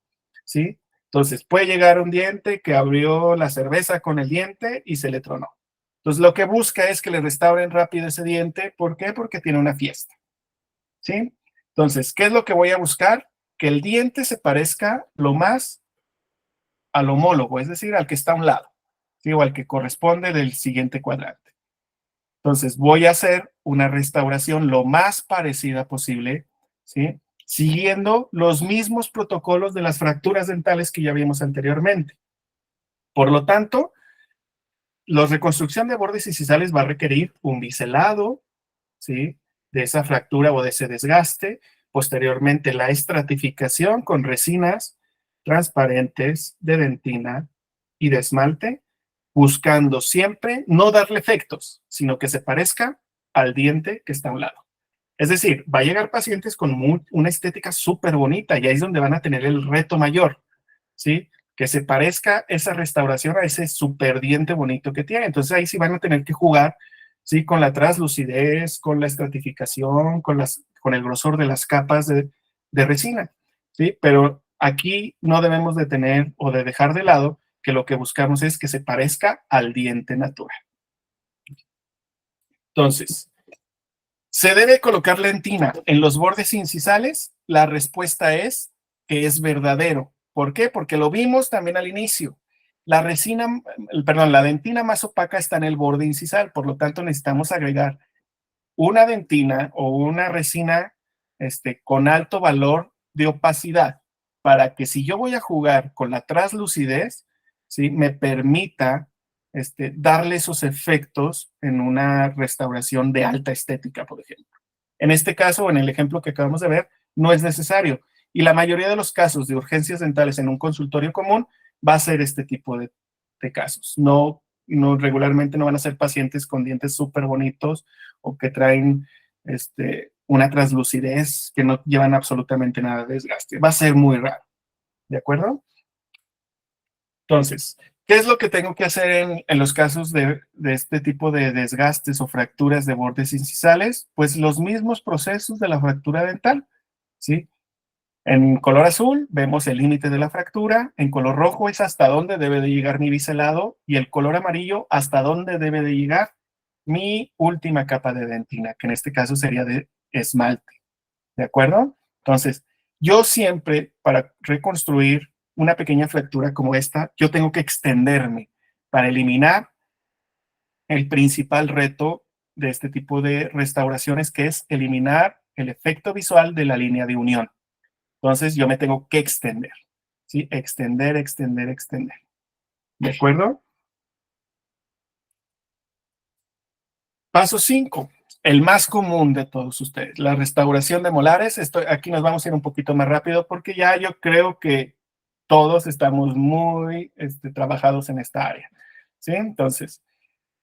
¿sí? Entonces, puede llegar un diente que abrió la cerveza con el diente y se le tronó. Entonces, lo que busca es que le restauren rápido ese diente. ¿Por qué? Porque tiene una fiesta, ¿sí? Entonces, ¿qué es lo que voy a buscar? Que el diente se parezca lo más al homólogo, es decir, al que está a un lado, ¿sí? O al que corresponde del siguiente cuadrante. Entonces, voy a hacer una restauración lo más parecida posible, ¿sí? Siguiendo los mismos protocolos de las fracturas dentales que ya vimos anteriormente. Por lo tanto, la reconstrucción de bordes incisales va a requerir un biselado, ¿sí? De esa fractura o de ese desgaste. Posteriormente, la estratificación con resinas transparentes de dentina y de esmalte, buscando siempre no darle efectos, sino que se parezca al diente que está a un lado. Es decir, va a llegar pacientes con una estética súper bonita y ahí es donde van a tener el reto mayor, ¿sí? Que se parezca esa restauración a ese super diente bonito que tiene. Entonces ahí sí van a tener que jugar, ¿sí? Con la translucidez, con la estratificación, con el grosor de las capas de resina, ¿sí? Pero aquí no debemos de tener o de dejar de lado que lo que buscamos es que se parezca al diente natural. Entonces, ¿se debe colocar lentina en los bordes incisales? La respuesta es que es verdadero. ¿Por qué? Porque lo vimos también al inicio. La dentina más opaca está en el borde incisal, por lo tanto necesitamos agregar una dentina o una resina con alto valor de opacidad para que si yo voy a jugar con la translucidez, ¿sí? Me permita darle esos efectos en una restauración de alta estética, por ejemplo. En este caso, en el ejemplo que acabamos de ver, no es necesario. Y la mayoría de los casos de urgencias dentales en un consultorio común va a ser este tipo de casos. Regularmente no van a ser pacientes con dientes súper bonitos o que traen una translucidez que no llevan absolutamente nada de desgaste. Va a ser muy raro. ¿De acuerdo? Entonces, ¿qué es lo que tengo que hacer en los casos de este tipo de desgastes o fracturas de bordes incisales? Pues los mismos procesos de la fractura dental, ¿sí? En color azul vemos el límite de la fractura, en color rojo es hasta dónde debe de llegar mi biselado y el color amarillo hasta dónde debe de llegar mi última capa de dentina, que en este caso sería de esmalte. ¿De acuerdo? Entonces, yo siempre para reconstruir una pequeña fractura como esta, yo tengo que extenderme para eliminar el principal reto de este tipo de restauraciones, que es eliminar el efecto visual de la línea de unión. Entonces, yo me tengo que extender, ¿sí? Extender, extender, extender. ¿De acuerdo? Paso 5, el más común de todos ustedes, la restauración de molares. Aquí nos vamos a ir un poquito más rápido porque ya yo creo que todos estamos muy trabajados en esta área, ¿sí? Entonces,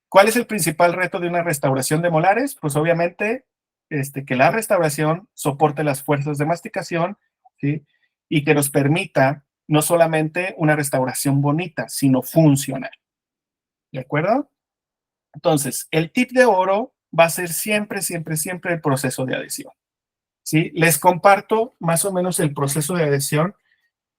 ¿cuál es el principal reto de una restauración de molares? Pues obviamente que la restauración soporte las fuerzas de masticación, ¿sí? Y que nos permita no solamente una restauración bonita, sino funcional. ¿De acuerdo? Entonces, el tip de oro va a ser siempre, siempre, siempre el proceso de adhesión, ¿sí? Les comparto más o menos el proceso de adhesión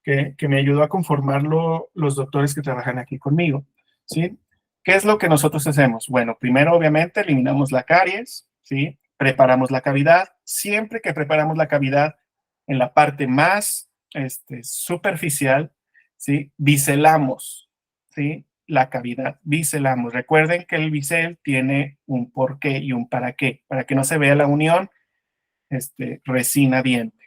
que me ayudó a conformarlo los doctores que trabajan aquí conmigo, ¿sí? ¿Qué es lo que nosotros hacemos? Bueno, primero obviamente eliminamos la caries, ¿sí? Preparamos la cavidad. Siempre que preparamos la cavidad en la parte más superficial, ¿sí? Biselamos, ¿sí? La cavidad, biselamos. Recuerden que el bisel tiene un porqué y un para que no se vea la unión resina-diente.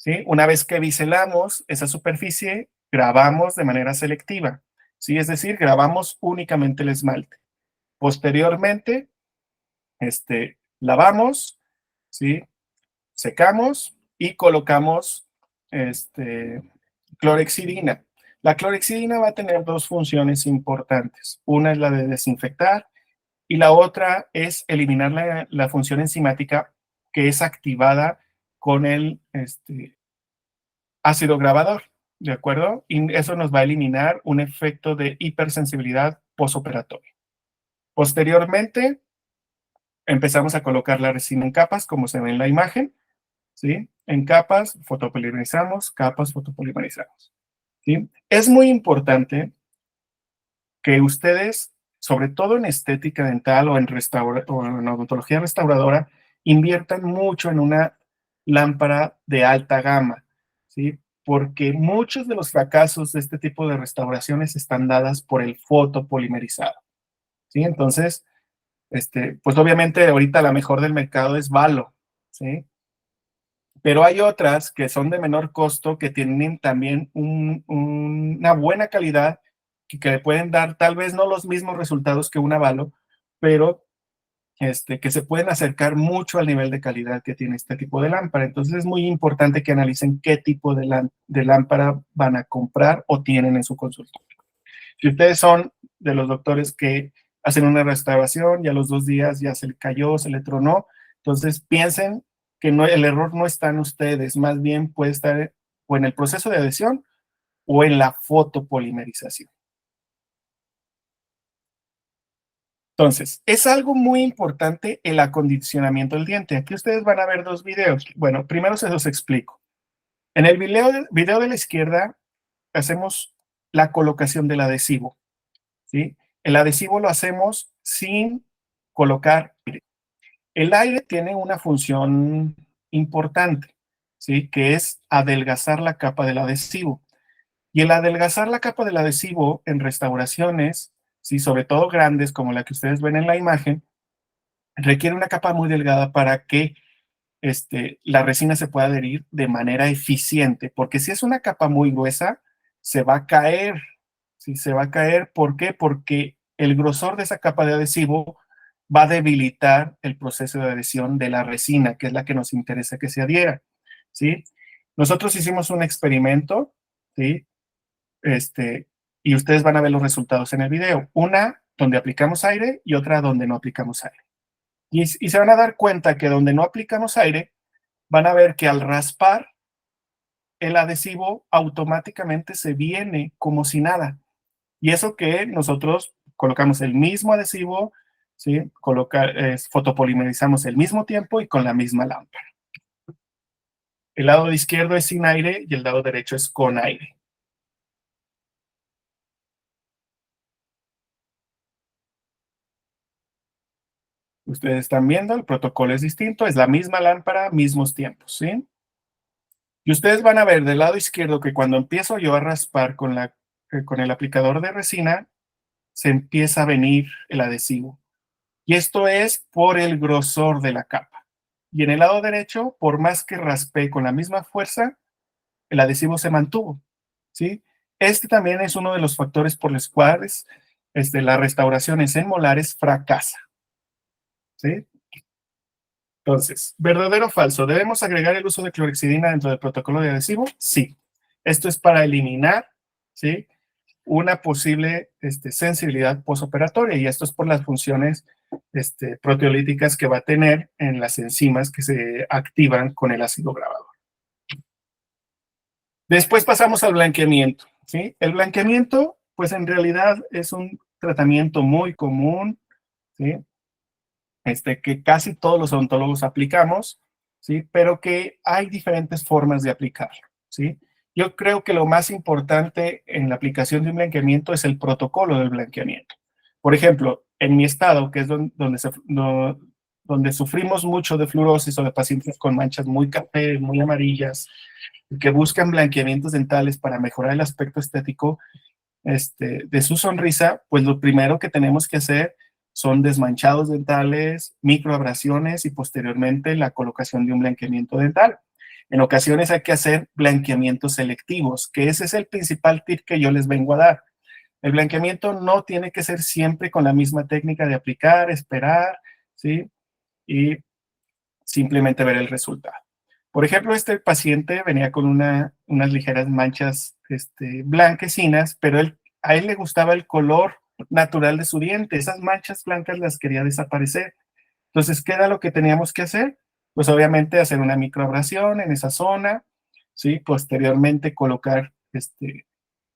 ¿Sí? Una vez que biselamos esa superficie, grabamos de manera selectiva, ¿sí? Es decir, grabamos únicamente el esmalte. Posteriormente, lavamos, ¿sí? Secamos y colocamos clorexidina. La clorexidina va a tener dos funciones importantes. Una es la de desinfectar y la otra es eliminar la función enzimática que es activada con el ácido grabador, ¿de acuerdo? Y eso nos va a eliminar un efecto de hipersensibilidad postoperatoria. Posteriormente, empezamos a colocar la resina en capas, como se ve en la imagen, ¿sí? En capas, fotopolimerizamos, capas, fotopolimerizamos, ¿sí? Es muy importante que ustedes, sobre todo en estética dental o en odontología restauradora, inviertan mucho en una lámpara de alta gama, ¿sí? Porque muchos de los fracasos de este tipo de restauraciones están dadas por el fotopolimerizado, ¿sí? Entonces, pues obviamente ahorita la mejor del mercado es Valo, ¿sí? Pero hay otras que son de menor costo, que tienen también una buena calidad, que le pueden dar tal vez no los mismos resultados que una Valo, pero que se pueden acercar mucho al nivel de calidad que tiene este tipo de lámpara. Entonces es muy importante que analicen qué tipo de lámpara van a comprar o tienen en su consultorio. Si ustedes son de los doctores que hacen una restauración y a los 2 días ya se le cayó, se le tronó, entonces piensen que no, el error no está en ustedes, más bien puede estar o en el proceso de adhesión o en la fotopolimerización. Entonces, es algo muy importante el acondicionamiento del diente. Aquí ustedes van a ver 2 videos. Bueno, primero se los explico. En el video de la izquierda hacemos la colocación del adhesivo, ¿sí? El adhesivo lo hacemos sin colocar aire. El aire tiene una función importante, ¿sí? Que es adelgazar la capa del adhesivo. Y el adelgazar la capa del adhesivo en restauraciones, ¿sí? Sobre todo grandes como la que ustedes ven en la imagen, requiere una capa muy delgada para que la resina se pueda adherir de manera eficiente, porque si es una capa muy gruesa, se va a caer. Sí, se va a caer. ¿Por qué? Porque el grosor de esa capa de adhesivo va a debilitar el proceso de adhesión de la resina, que es la que nos interesa que se adhiera. ¿Sí? Nosotros hicimos un experimento, ¿sí? Y ustedes van a ver los resultados en el video. Una donde aplicamos aire y otra donde no aplicamos aire. Y se van a dar cuenta que donde no aplicamos aire, van a ver que al raspar, el adhesivo automáticamente se viene como si nada. Y eso que nosotros colocamos el mismo adhesivo, ¿sí? Fotopolimerizamos el mismo tiempo y con la misma lámpara. El lado izquierdo es sin aire y el lado derecho es con aire. Ustedes están viendo, el protocolo es distinto, es la misma lámpara, mismos tiempos, ¿sí? Y ustedes van a ver del lado izquierdo que cuando empiezo yo a raspar con el aplicador de resina, se empieza a venir el adhesivo. Y esto es por el grosor de la capa. Y en el lado derecho, por más que raspé con la misma fuerza, el adhesivo se mantuvo, ¿sí? Este también es uno de los factores por los cuales las restauraciones en molares fracasa, ¿sí? Entonces, ¿verdadero o falso? ¿Debemos agregar el uso de clorexidina dentro del protocolo de adhesivo? Sí. Esto es para eliminar, ¿sí? Una posible sensibilidad postoperatoria, y esto es por las funciones proteolíticas que va a tener en las enzimas que se activan con el ácido grabador. Después pasamos al blanqueamiento, ¿sí? El blanqueamiento, pues en realidad es un tratamiento muy común, ¿sí? Que casi todos los odontólogos aplicamos, ¿sí? Pero que hay diferentes formas de aplicarlo, ¿sí? Yo creo que lo más importante en la aplicación de un blanqueamiento es el protocolo del blanqueamiento. Por ejemplo, en mi estado, que es donde sufrimos mucho de fluorosis o de pacientes con manchas muy café, muy amarillas, que buscan blanqueamientos dentales para mejorar el aspecto estético de su sonrisa, pues lo primero que tenemos que hacer son desmanchados dentales, microabrasiones y posteriormente la colocación de un blanqueamiento dental. En ocasiones hay que hacer blanqueamientos selectivos, que ese es el principal tip que yo les vengo a dar. El blanqueamiento no tiene que ser siempre con la misma técnica de aplicar, esperar, ¿sí? Y simplemente ver el resultado. Por ejemplo, este paciente venía con unas ligeras manchas blanquecinas, pero a él le gustaba el color natural de su diente. Esas manchas blancas las quería desaparecer. Entonces, ¿qué era lo que teníamos que hacer? Pues obviamente hacer una microabrasión en esa zona, ¿sí? Posteriormente colocar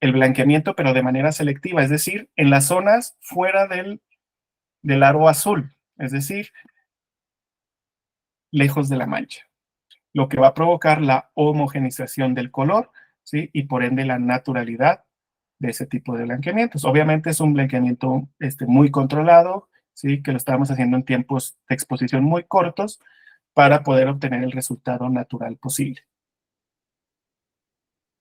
el blanqueamiento, pero de manera selectiva, es decir, en las zonas fuera del aro azul, es decir, lejos de la mancha, lo que va a provocar la homogenización del color, ¿sí? Y por ende la naturalidad de ese tipo de blanqueamientos. Obviamente es un blanqueamiento muy controlado, ¿sí? Que lo estamos haciendo en tiempos de exposición muy cortos, para poder obtener el resultado natural posible.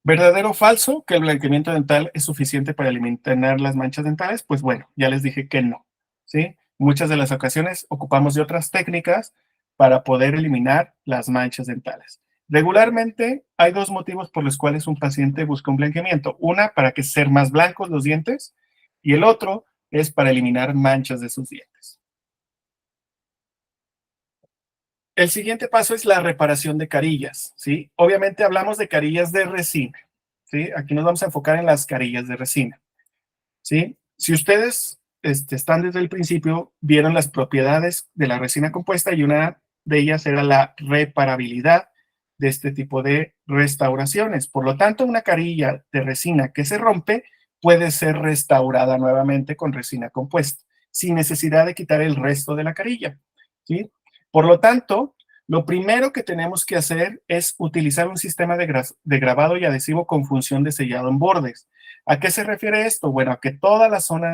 ¿Verdadero o falso que el blanqueamiento dental es suficiente para eliminar las manchas dentales? Pues bueno, ya les dije que no, ¿sí? Muchas de las ocasiones ocupamos de otras técnicas para poder eliminar las manchas dentales. Regularmente hay dos motivos por los cuales un paciente busca un blanqueamiento. Una, para que ser más blancos los dientes, y el otro es para eliminar manchas de sus dientes. El siguiente paso es la reparación de carillas, ¿sí? Obviamente hablamos de carillas de resina, ¿sí? Aquí nos vamos a enfocar en las carillas de resina, ¿sí? Si ustedes están desde el principio, vieron las propiedades de la resina compuesta y una de ellas era la reparabilidad de este tipo de restauraciones. Por lo tanto, una carilla de resina que se rompe puede ser restaurada nuevamente con resina compuesta, sin necesidad de quitar el resto de la carilla, ¿sí? Por lo tanto, lo primero que tenemos que hacer es utilizar un sistema de grabado y adhesivo con función de sellado en bordes. ¿A qué se refiere esto? Bueno, a que toda la zona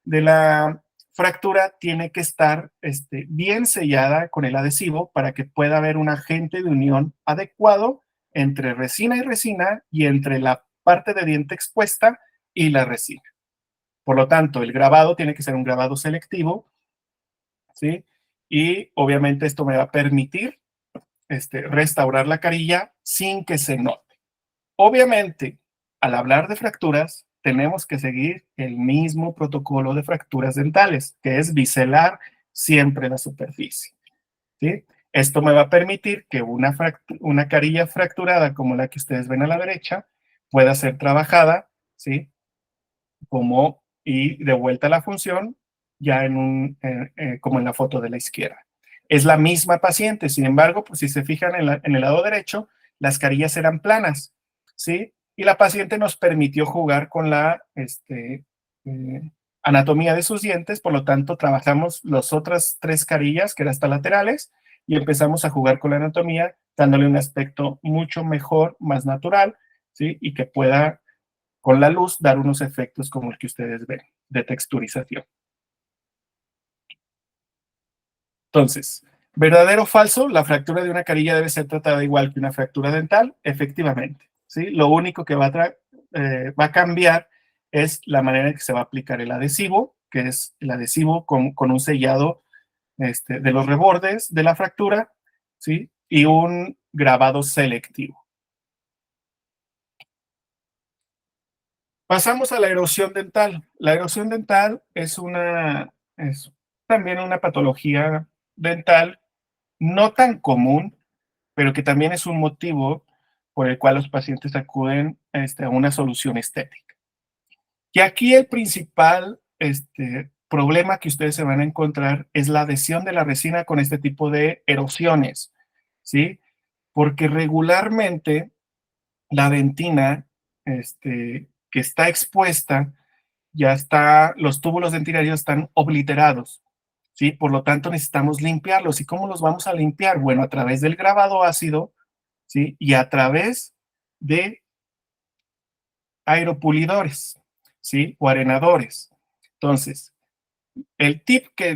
de la fractura tiene que estar bien sellada con el adhesivo para que pueda haber un agente de unión adecuado entre resina y resina y entre la parte de diente expuesta y la resina. Por lo tanto, el grabado tiene que ser un grabado selectivo, ¿sí? Y obviamente esto me va a permitir restaurar la carilla sin que se note. Obviamente, al hablar de fracturas, tenemos que seguir el mismo protocolo de fracturas dentales, que es biselar siempre la superficie, ¿sí? Esto me va a permitir que una carilla fracturada como la que ustedes ven a la derecha pueda ser trabajada, ¿sí? Y de vuelta a la función, ya como en la foto de la izquierda. Es la misma paciente, sin embargo, pues si se fijan en el lado derecho, las carillas eran planas, ¿sí? Y la paciente nos permitió jugar con la anatomía de sus dientes, por lo tanto, trabajamos las otras tres carillas, que eran hasta laterales, y empezamos a jugar con la anatomía, dándole un aspecto mucho mejor, más natural, ¿sí? Y que pueda con la luz dar unos efectos como el que ustedes ven, de texturización. Entonces, ¿verdadero o falso? La fractura de una carilla debe ser tratada igual que una fractura dental. Efectivamente, ¿sí? Lo único que va a cambiar es la manera en que se va a aplicar el adhesivo, que es el adhesivo con un sellado de los rebordes de la fractura, ¿sí? Y un grabado selectivo. Pasamos a la erosión dental. La erosión dental es también una patología dental no tan común, pero que también es un motivo por el cual los pacientes acuden a una solución estética. Y aquí el principal problema que ustedes se van a encontrar es la adhesión de la resina con este tipo de erosiones, ¿sí? Porque regularmente la dentina que está expuesta los túbulos dentinarios están obliterados, ¿sí? Por lo tanto, necesitamos limpiarlos. ¿Y cómo los vamos a limpiar? Bueno, a través del grabado ácido, ¿sí? Y a través de aeropulidores, ¿sí? O arenadores. Entonces, el tip que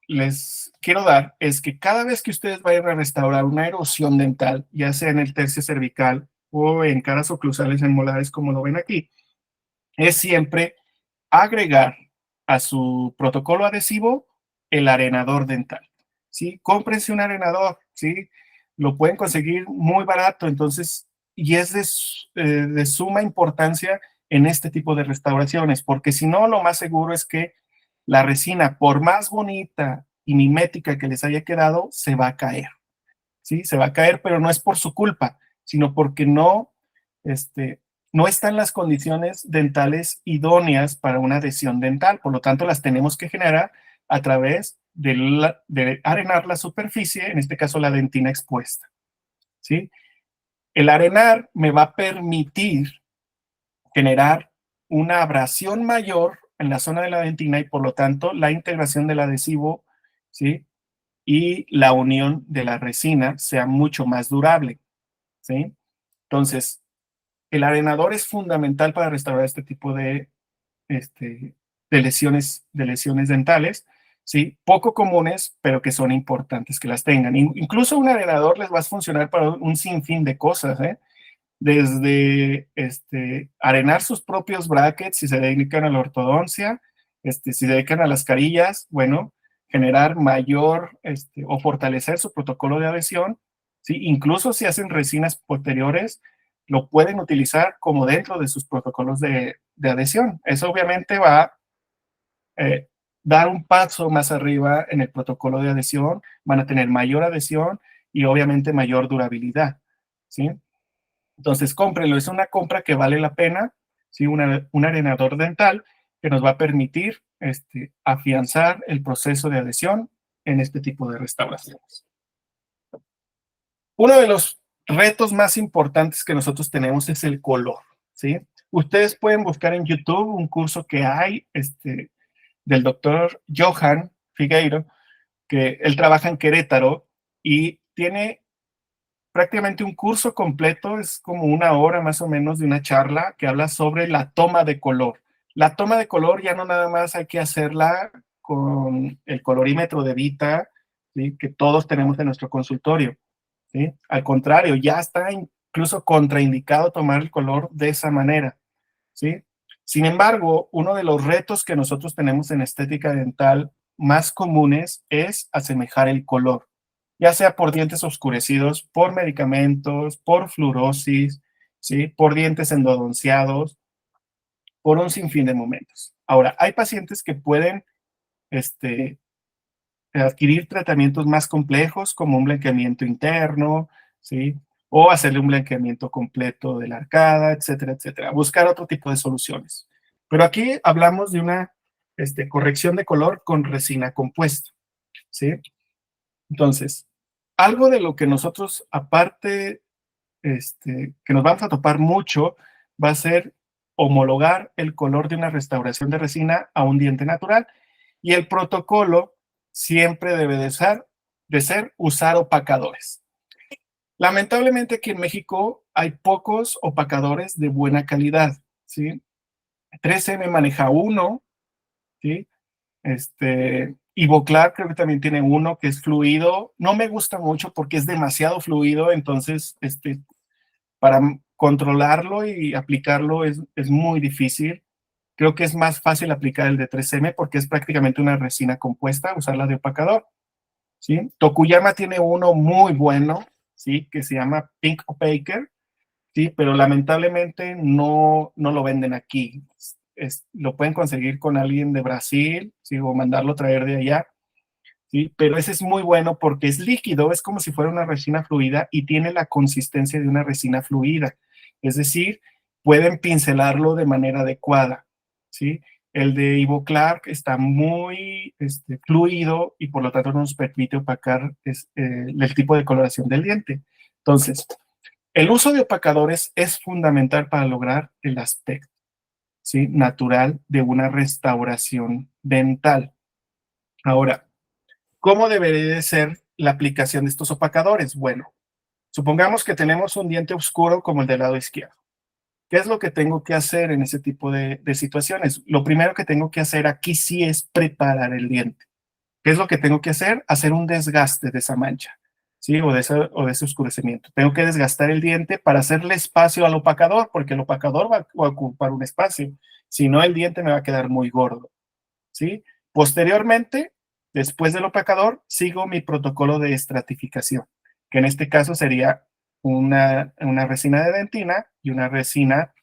les quiero dar es que cada vez que ustedes vayan a restaurar una erosión dental, ya sea en el tercio cervical o en caras oclusales en molares, como lo ven aquí, es siempre agregar a su protocolo adhesivo el arenador dental, ¿sí? Cómprense un arenador, ¿sí? Lo pueden conseguir muy barato, entonces, y es de suma importancia en este tipo de restauraciones, porque si no, lo más seguro es que la resina, por más bonita y mimética que les haya quedado, se va a caer, ¿sí? Se va a caer, pero no es por su culpa, sino porque no están las condiciones dentales idóneas para una adhesión dental. Por lo tanto, las tenemos que generar a través de arenar la superficie, en este caso la dentina expuesta, ¿sí? El arenar me va a permitir generar una abrasión mayor en la zona de la dentina y por lo tanto la integración del adhesivo, ¿sí? Y la unión de la resina sea mucho más durable, ¿sí? Entonces, el arenador es fundamental para restaurar este tipo de lesiones dentales, ¿sí? Poco comunes, pero que son importantes que las tengan. Incluso un arenador les va a funcionar para un sinfín de cosas, ¿eh? Desde arenar sus propios brackets si se dedican a la ortodoncia, si se dedican a las carillas, bueno, generar mayor o fortalecer su protocolo de adhesión, ¿sí? Incluso si hacen resinas posteriores, lo pueden utilizar como dentro de sus protocolos de adhesión. Eso obviamente va a dar un paso más arriba en el protocolo de adhesión, van a tener mayor adhesión y obviamente mayor durabilidad, ¿sí? Entonces, cómprenlo, es una compra que vale la pena, ¿sí? Un arenador dental que nos va a permitir afianzar el proceso de adhesión en este tipo de restauraciones. Uno de los retos más importantes que nosotros tenemos es el color, ¿sí? Ustedes pueden buscar en YouTube un curso que hay del doctor Johan Figueiro, que él trabaja en Querétaro y tiene prácticamente un curso completo, es como una hora más o menos de una charla que habla sobre la toma de color. La toma de color ya no nada más hay que hacerla con el colorímetro de Vita, ¿sí? Que todos tenemos en nuestro consultorio, ¿sí? Al contrario, ya está incluso contraindicado tomar el color de esa manera, ¿sí? Sin embargo, uno de los retos que nosotros tenemos en estética dental más comunes es asemejar el color, ya sea por dientes oscurecidos, por medicamentos, por fluorosis, ¿sí? Por dientes endodonciados, por un sinfín de momentos. Ahora, hay pacientes que pueden adquirir tratamientos más complejos como un blanqueamiento interno, ¿sí? O hacerle un blanqueamiento completo de la arcada, etcétera, etcétera. Buscar otro tipo de soluciones. Pero aquí hablamos de una corrección de color con resina compuesta, ¿sí? Entonces, algo de lo que nosotros, aparte, que nos vamos a topar mucho, va a ser homologar el color de una restauración de resina a un diente natural. Y el protocolo siempre debe de ser usar opacadores. Lamentablemente aquí en México hay pocos opacadores de buena calidad, ¿sí? 3M maneja uno, ¿sí? Ivoclar creo que también tiene uno que es fluido. No me gusta mucho porque es demasiado fluido, entonces para controlarlo y aplicarlo es muy difícil. Creo que es más fácil aplicar el de 3M porque es prácticamente una resina compuesta, usarla de opacador, ¿sí? Tokuyama tiene uno muy bueno, ¿sí? Que se llama Pink Opaker, ¿sí? Pero lamentablemente no lo venden aquí. Lo pueden conseguir con alguien de Brasil, ¿sí? O mandarlo traer de allá, ¿sí? Pero ese es muy bueno porque es líquido, es como si fuera una resina fluida y tiene la consistencia de una resina fluida. Es decir, pueden pincelarlo de manera adecuada, ¿sí? El de Ivoclar está muy fluido y por lo tanto nos permite opacar el tipo de coloración del diente. Entonces, el uso de opacadores es fundamental para lograr el aspecto, ¿sí? Natural de una restauración dental. Ahora, ¿cómo debería de ser la aplicación de estos opacadores? Bueno, supongamos que tenemos un diente oscuro como el del lado izquierdo. ¿Qué es lo que tengo que hacer en ese tipo de situaciones? Lo primero que tengo que hacer aquí sí es preparar el diente. ¿Qué es lo que tengo que hacer? Hacer un desgaste de esa mancha, ¿sí? O de ese oscurecimiento. Tengo que desgastar el diente para hacerle espacio al opacador, porque el opacador va a ocupar un espacio. Si no, el diente me va a quedar muy gordo, ¿sí? Posteriormente, después del opacador, sigo mi protocolo de estratificación, que en este caso sería una resina de dentina y una resina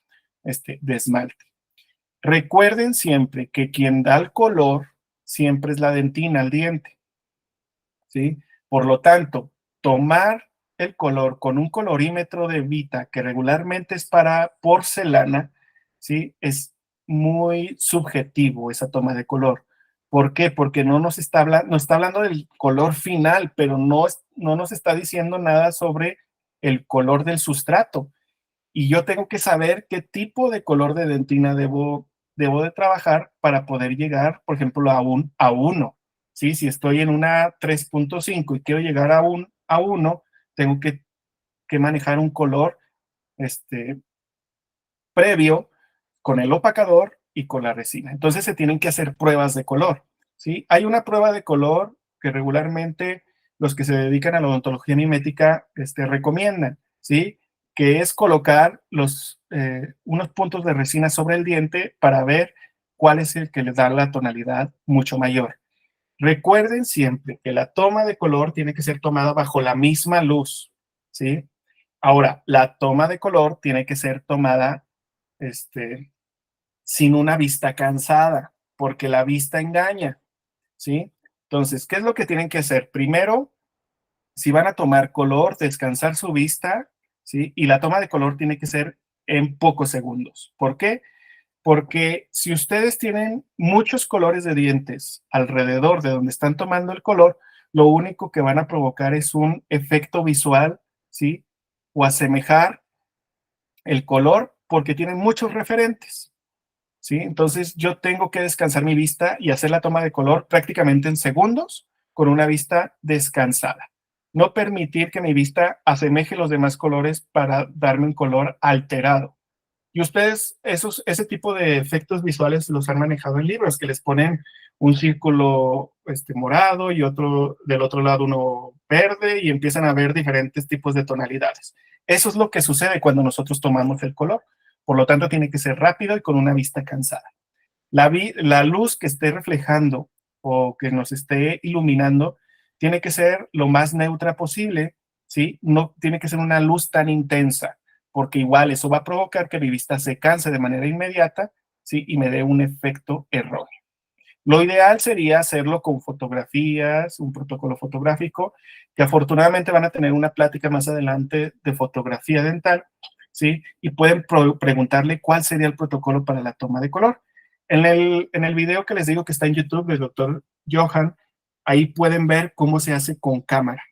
de esmalte. Recuerden siempre que quien da el color siempre es la dentina al diente, ¿sí? Por lo tanto, tomar el color con un colorímetro de Vita, que regularmente es para porcelana, ¿sí? Es muy subjetivo esa toma de color. ¿Por qué? Porque nos está hablando del color final, pero no nos está diciendo nada sobre el color del sustrato. Y yo tengo que saber qué tipo de color de dentina debo de trabajar para poder llegar, por ejemplo, a 1. ¿Sí? Si estoy en una 3.5 y quiero llegar a 1, tengo que manejar un color previo con el opacador y con la resina. Entonces se tienen que hacer pruebas de color. ¿sí? Hay una prueba de color que regularmente los que se dedican a la odontología mimética recomiendan, ¿sí? Que es colocar unos puntos de resina sobre el diente para ver cuál es el que les da la tonalidad mucho mayor. Recuerden siempre que la toma de color tiene que ser tomada bajo la misma luz, ¿sí? Ahora, la toma de color tiene que ser tomada sin una vista cansada, porque la vista engaña, ¿sí? Entonces, ¿qué es lo que tienen que hacer? Primero, si van a tomar color, descansar su vista, ¿sí? Y la toma de color tiene que ser en pocos segundos. ¿Por qué? Porque si ustedes tienen muchos colores de dientes alrededor de donde están tomando el color, lo único que van a provocar es un efecto visual, ¿sí? O asemejar el color porque tienen muchos referentes, ¿sí? Entonces yo tengo que descansar mi vista y hacer la toma de color prácticamente en segundos con una vista descansada. No permitir que mi vista asemeje los demás colores para darme un color alterado. Y ustedes ese tipo de efectos visuales los han manejado en libros, que les ponen un círculo morado y otro del otro lado uno verde y empiezan a ver diferentes tipos de tonalidades. Eso es lo que sucede cuando nosotros tomamos el color. Por lo tanto, tiene que ser rápido y con una vista cansada. La luz que esté reflejando o que nos esté iluminando tiene que ser lo más neutra posible, ¿sí? No tiene que ser una luz tan intensa, porque igual eso va a provocar que mi vista se canse de manera inmediata, ¿sí? Y me dé un efecto erróneo. Lo ideal sería hacerlo con fotografías, un protocolo fotográfico, que afortunadamente van a tener una plática más adelante de fotografía dental, ¿sí? Y pueden preguntarle cuál sería el protocolo para la toma de color. En el video que les digo que está en YouTube del doctor Johan, ahí pueden ver cómo se hace con cámara,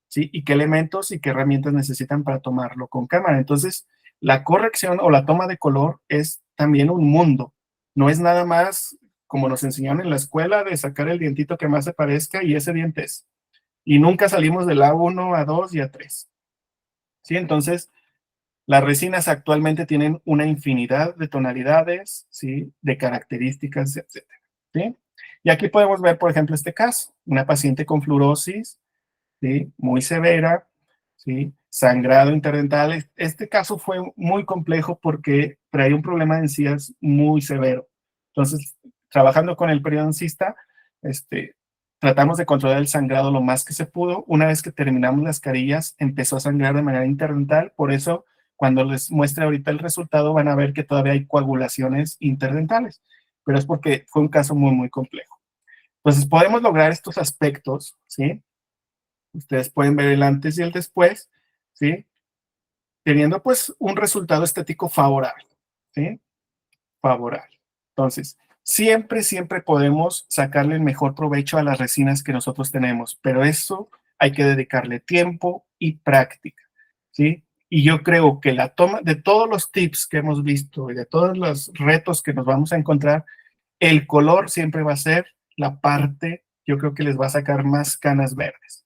¿sí? Y qué elementos y qué herramientas necesitan para tomarlo con cámara. Entonces, la corrección o la toma de color es también un mundo. No es nada más como nos enseñaron en la escuela de sacar el dientito que más se parezca y ese diente es. Y nunca salimos del A1, A2 y A3. ¿Sí? Entonces, las resinas actualmente tienen una infinidad de tonalidades, ¿sí? De características, etcétera, ¿sí? Y aquí podemos ver, por ejemplo, este caso, una paciente con fluorosis, ¿sí? Muy severa, ¿sí? Sangrado interdental. Este caso fue muy complejo porque traía un problema de encías muy severo. Entonces, trabajando con el periodoncista, tratamos de controlar el sangrado lo más que se pudo. Una vez que terminamos las carillas, empezó a sangrar de manera interdental. Por eso, cuando les muestre ahorita el resultado, van a ver que todavía hay coagulaciones interdentales. Pero es porque fue un caso muy, muy complejo. Entonces, podemos lograr estos aspectos, ¿sí? Ustedes pueden ver el antes y el después, ¿sí? Teniendo pues un resultado estético favorable, ¿sí? Favorable. Entonces, siempre podemos sacarle el mejor provecho a las resinas que nosotros tenemos, pero eso hay que dedicarle tiempo y práctica, ¿sí? Y yo creo que la toma de todos los tips que hemos visto y de todos los retos que nos vamos a encontrar, el color siempre va a ser la parte, yo creo que les va a sacar más canas verdes,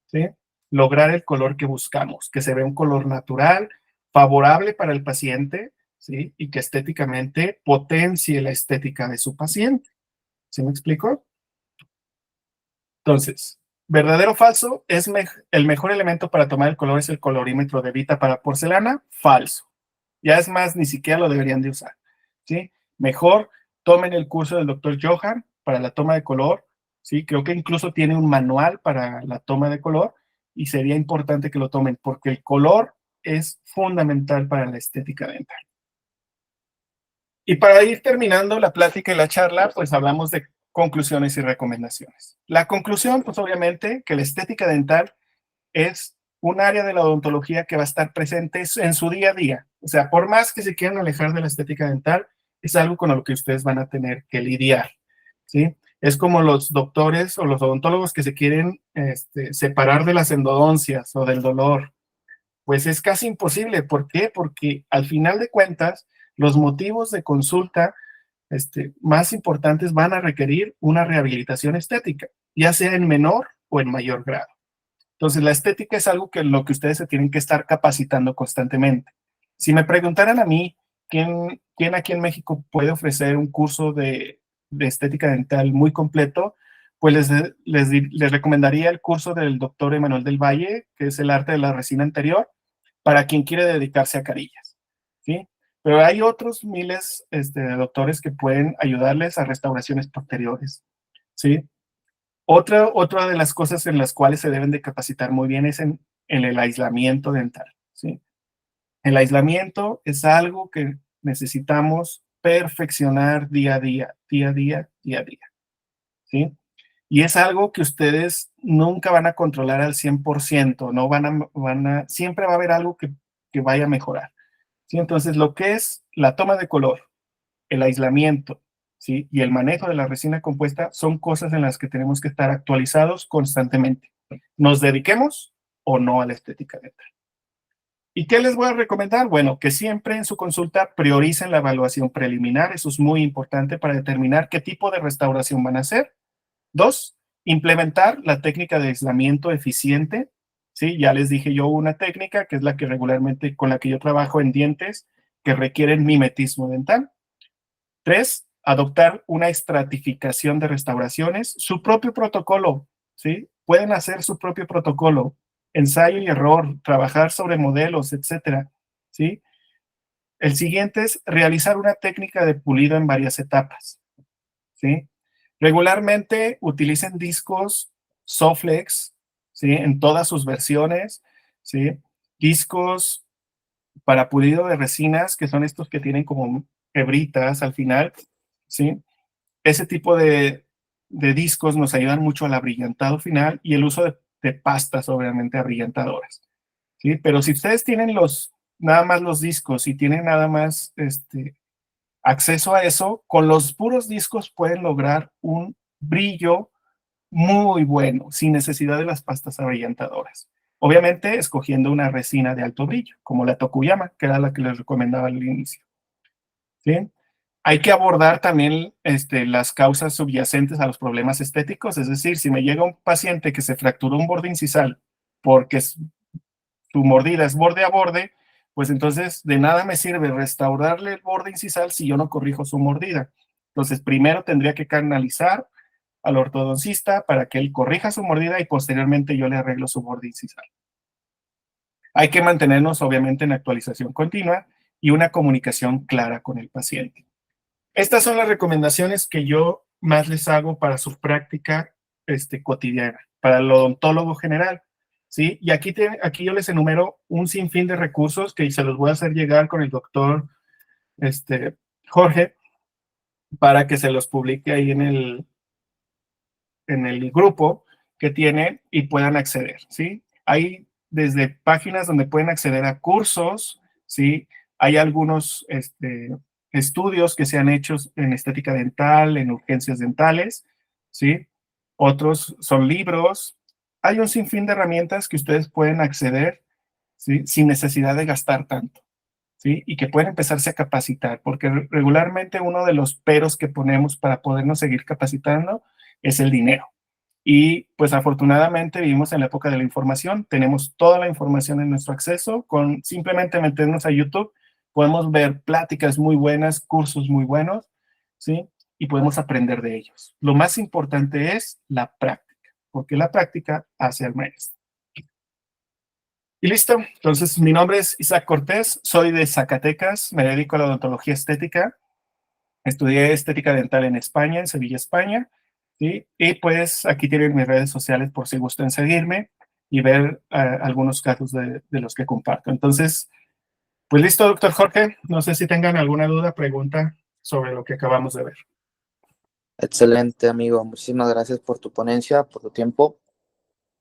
¿sí? Lograr el color que buscamos, que se vea un color natural, favorable para el paciente, ¿sí? Y que estéticamente potencie la estética de su paciente. ¿Sí me explico? Entonces, ¿verdadero o falso? El mejor elemento para tomar el color es el colorímetro de Vita para porcelana. Falso. Ya es más, ni siquiera lo deberían de usar, ¿sí? Mejor tomen el curso del doctor Johan para la toma de color, ¿sí? Creo que incluso tiene un manual para la toma de color y sería importante que lo tomen porque el color es fundamental para la estética dental. Y para ir terminando la plática y la charla, pues hablamos de conclusiones y recomendaciones. La conclusión, pues obviamente, que la estética dental es un área de la odontología que va a estar presente en su día a día. O sea, por más que se quieran alejar de la estética dental, es algo con lo que ustedes van a tener que lidiar, ¿sí? Es como los doctores o los odontólogos que se quieren separar de las endodoncias o del dolor. Pues es casi imposible. ¿Por qué? Porque al final de cuentas, los motivos de consulta más importantes van a requerir una rehabilitación estética, ya sea en menor o en mayor grado. Entonces, la estética es algo que en lo que ustedes se tienen que estar capacitando constantemente. Si me preguntaran a mí, ¿quién aquí en México puede ofrecer un curso de estética dental muy completo? pues les recomendaría el curso del doctor Emanuel del Valle, que es el arte de la resina anterior, para quien quiere dedicarse a carillas, ¿sí? Pero hay otros miles de doctores que pueden ayudarles a restauraciones posteriores, ¿sí? Otra de las cosas en las cuales se deben de capacitar muy bien es en el aislamiento dental, ¿sí? El aislamiento es algo que necesitamos perfeccionar día a día, día a día, día a día, ¿sí? Y es algo que ustedes nunca van a controlar al 100%, no siempre va a haber algo que vaya a mejorar, ¿sí? Entonces, lo que es la toma de color, el aislamiento, ¿sí? Y el manejo de la resina compuesta son cosas en las que tenemos que estar actualizados constantemente. Nos dediquemos o no a la estética dental. ¿Y qué les voy a recomendar? Bueno, que siempre en su consulta prioricen la evaluación preliminar. Eso es muy importante para determinar qué tipo de restauración van a hacer. 2, implementar la técnica de aislamiento eficiente. Sí, ya les dije yo una técnica que es la que regularmente con la que yo trabajo en dientes que requieren mimetismo dental. 3, adoptar una estratificación de restauraciones, su propio protocolo, ¿sí? Pueden hacer su propio protocolo, ensayo y error, trabajar sobre modelos, etcétera, ¿sí? El siguiente es realizar una técnica de pulido en varias etapas, ¿sí? Regularmente utilicen discos Soflex, ¿sí? En todas sus versiones, ¿sí? Discos para pulido de resinas, que son estos que tienen como hebritas al final, ¿sí? Ese tipo de discos nos ayudan mucho al abrillantado final y el uso de pastas, obviamente, abrillantadoras, ¿sí? Pero si ustedes tienen nada más los discos y tienen nada más acceso a eso, con los puros discos pueden lograr un brillo muy bueno, sin necesidad de las pastas abrillantadoras. Obviamente, escogiendo una resina de alto brillo, como la Tokuyama, que era la que les recomendaba al inicio, ¿sí? Hay que abordar también las causas subyacentes a los problemas estéticos, es decir, si me llega un paciente que se fracturó un borde incisal porque su mordida es borde a borde, pues entonces de nada me sirve restaurarle el borde incisal si yo no corrijo su mordida. Entonces, primero tendría que canalizar al ortodoncista para que él corrija su mordida y posteriormente yo le arreglo su borde incisal. Hay que mantenernos, obviamente, en actualización continua y una comunicación clara con el paciente. Estas son las recomendaciones que yo más les hago para su práctica cotidiana, para el odontólogo general, ¿sí? Y aquí yo les enumero un sinfín de recursos que se los voy a hacer llegar con el doctor Jorge para que se los publique ahí en el grupo que tiene y puedan acceder, ¿sí? Hay desde páginas donde pueden acceder a cursos, ¿sí? Hay algunos estudios que se han hecho en estética dental, en urgencias dentales, ¿sí? Otros son libros. Hay un sinfín de herramientas que ustedes pueden acceder, ¿sí? Sin necesidad de gastar tanto, ¿sí? Y que pueden empezarse a capacitar, porque regularmente uno de los peros que ponemos para podernos seguir capacitando es el dinero. Y pues afortunadamente vivimos en la época de la información, tenemos toda la información en nuestro acceso, con simplemente meternos a YouTube, podemos ver pláticas muy buenas, cursos muy buenos, ¿sí? Y podemos aprender de ellos. Lo más importante es la práctica, porque la práctica hace al maestro. Y listo, entonces mi nombre es Isaac Cortés, soy de Zacatecas, me dedico a la odontología estética, estudié estética dental en España, en Sevilla, España, ¿sí? Y pues aquí tienen mis redes sociales por si gustan seguirme y ver algunos casos de los que comparto. Entonces, pues listo, doctor Jorge, no sé si tengan alguna duda, pregunta sobre lo que acabamos de ver.
Excelente, amigo. Muchísimas gracias por tu ponencia, por tu tiempo.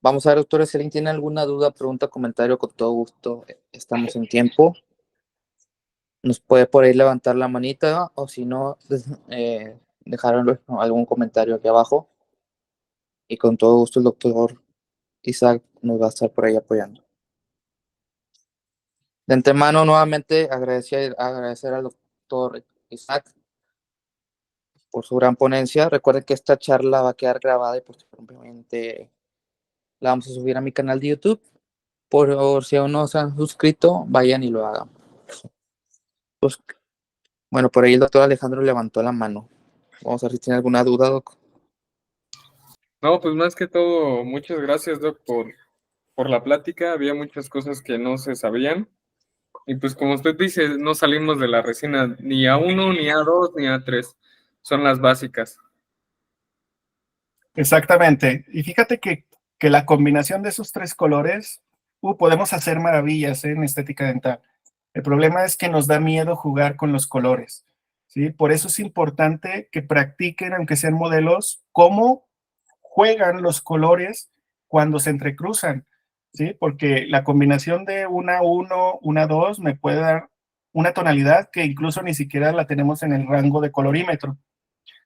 Vamos a ver, doctor, si alguien tiene alguna duda, pregunta, comentario, con todo gusto. Estamos en tiempo. Nos puede por ahí levantar la manita o si no, dejar algún comentario aquí abajo. Y con todo gusto el doctor Isaac nos va a estar por ahí apoyando. De antemano, nuevamente, agradecer al doctor Isaac por su gran ponencia. Recuerden que esta charla va a quedar grabada y posteriormente la vamos a subir a mi canal de YouTube. Por si aún no se han suscrito, vayan y lo hagan. Pues, bueno, por ahí el doctor Alejandro levantó la mano. Vamos a ver si tiene alguna duda, doc.
No, pues más que todo, muchas gracias, Doc, por la plática. Había muchas cosas que no se sabían. Y pues como usted dice, no salimos de la resina ni A1, ni A2, ni A3. Son las básicas.
Exactamente. Y fíjate que la combinación de esos tres colores, podemos hacer maravillas, en estética dental. El problema es que nos da miedo jugar con los colores, ¿sí? Por eso es importante que practiquen, aunque sean modelos, cómo juegan los colores cuando se entrecruzan, ¿sí? Porque la combinación de una 1, una 2 me puede dar una tonalidad que incluso ni siquiera la tenemos en el rango de colorímetro.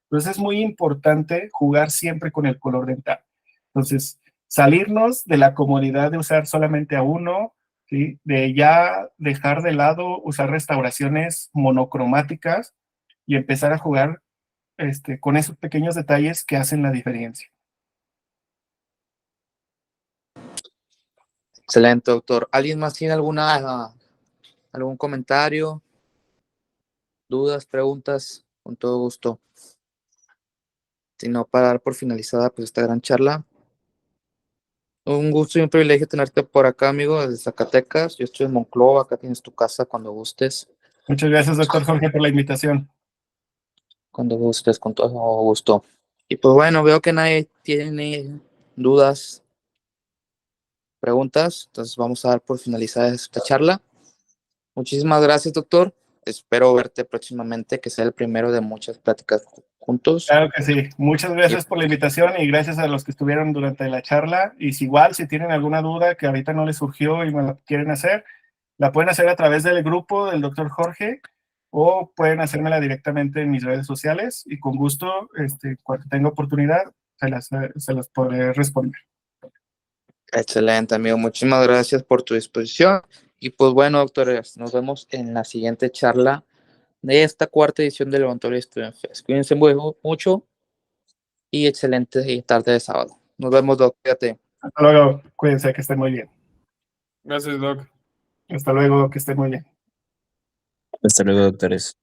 Entonces es muy importante jugar siempre con el color dental. Entonces, salirnos de la comodidad de usar solamente a uno, ¿sí? De ya dejar de lado usar restauraciones monocromáticas y empezar a jugar con esos pequeños detalles que hacen la diferencia.
Excelente, doctor. ¿Alguien más tiene algún comentario, dudas, preguntas? Con todo gusto. Si no, para dar por finalizada pues esta gran charla. Un gusto y un privilegio tenerte por acá, amigo, desde Zacatecas. Yo estoy en Monclova, acá tienes tu casa cuando gustes.
Muchas gracias, doctor Jorge, por la invitación.
Cuando gustes, con todo gusto. Y pues bueno, veo que nadie tiene dudas, preguntas, entonces vamos a dar por finalizada esta charla. Muchísimas gracias, doctor. Espero verte próximamente, que sea el primero de muchas pláticas juntos.
Claro que sí. Muchas gracias por la invitación y gracias a los que estuvieron durante la charla. Y si igual, si tienen alguna duda que ahorita no les surgió y me la quieren hacer, la pueden hacer a través del grupo del doctor Jorge o pueden hacérmela directamente en mis redes sociales y con gusto, cuando tenga oportunidad, se las podré responder.
Excelente, amigo. Muchísimas gracias por tu disposición. Y pues bueno, doctores, nos vemos en la siguiente charla de esta cuarta edición del Levantorio Student Fest. Cuídense mucho y excelente tarde de sábado. Nos vemos, doctor. Cuídate.
Hasta luego, cuídense, que estén muy bien.
Gracias, Doc.
Hasta luego, que estén muy bien.
Hasta luego, doctores.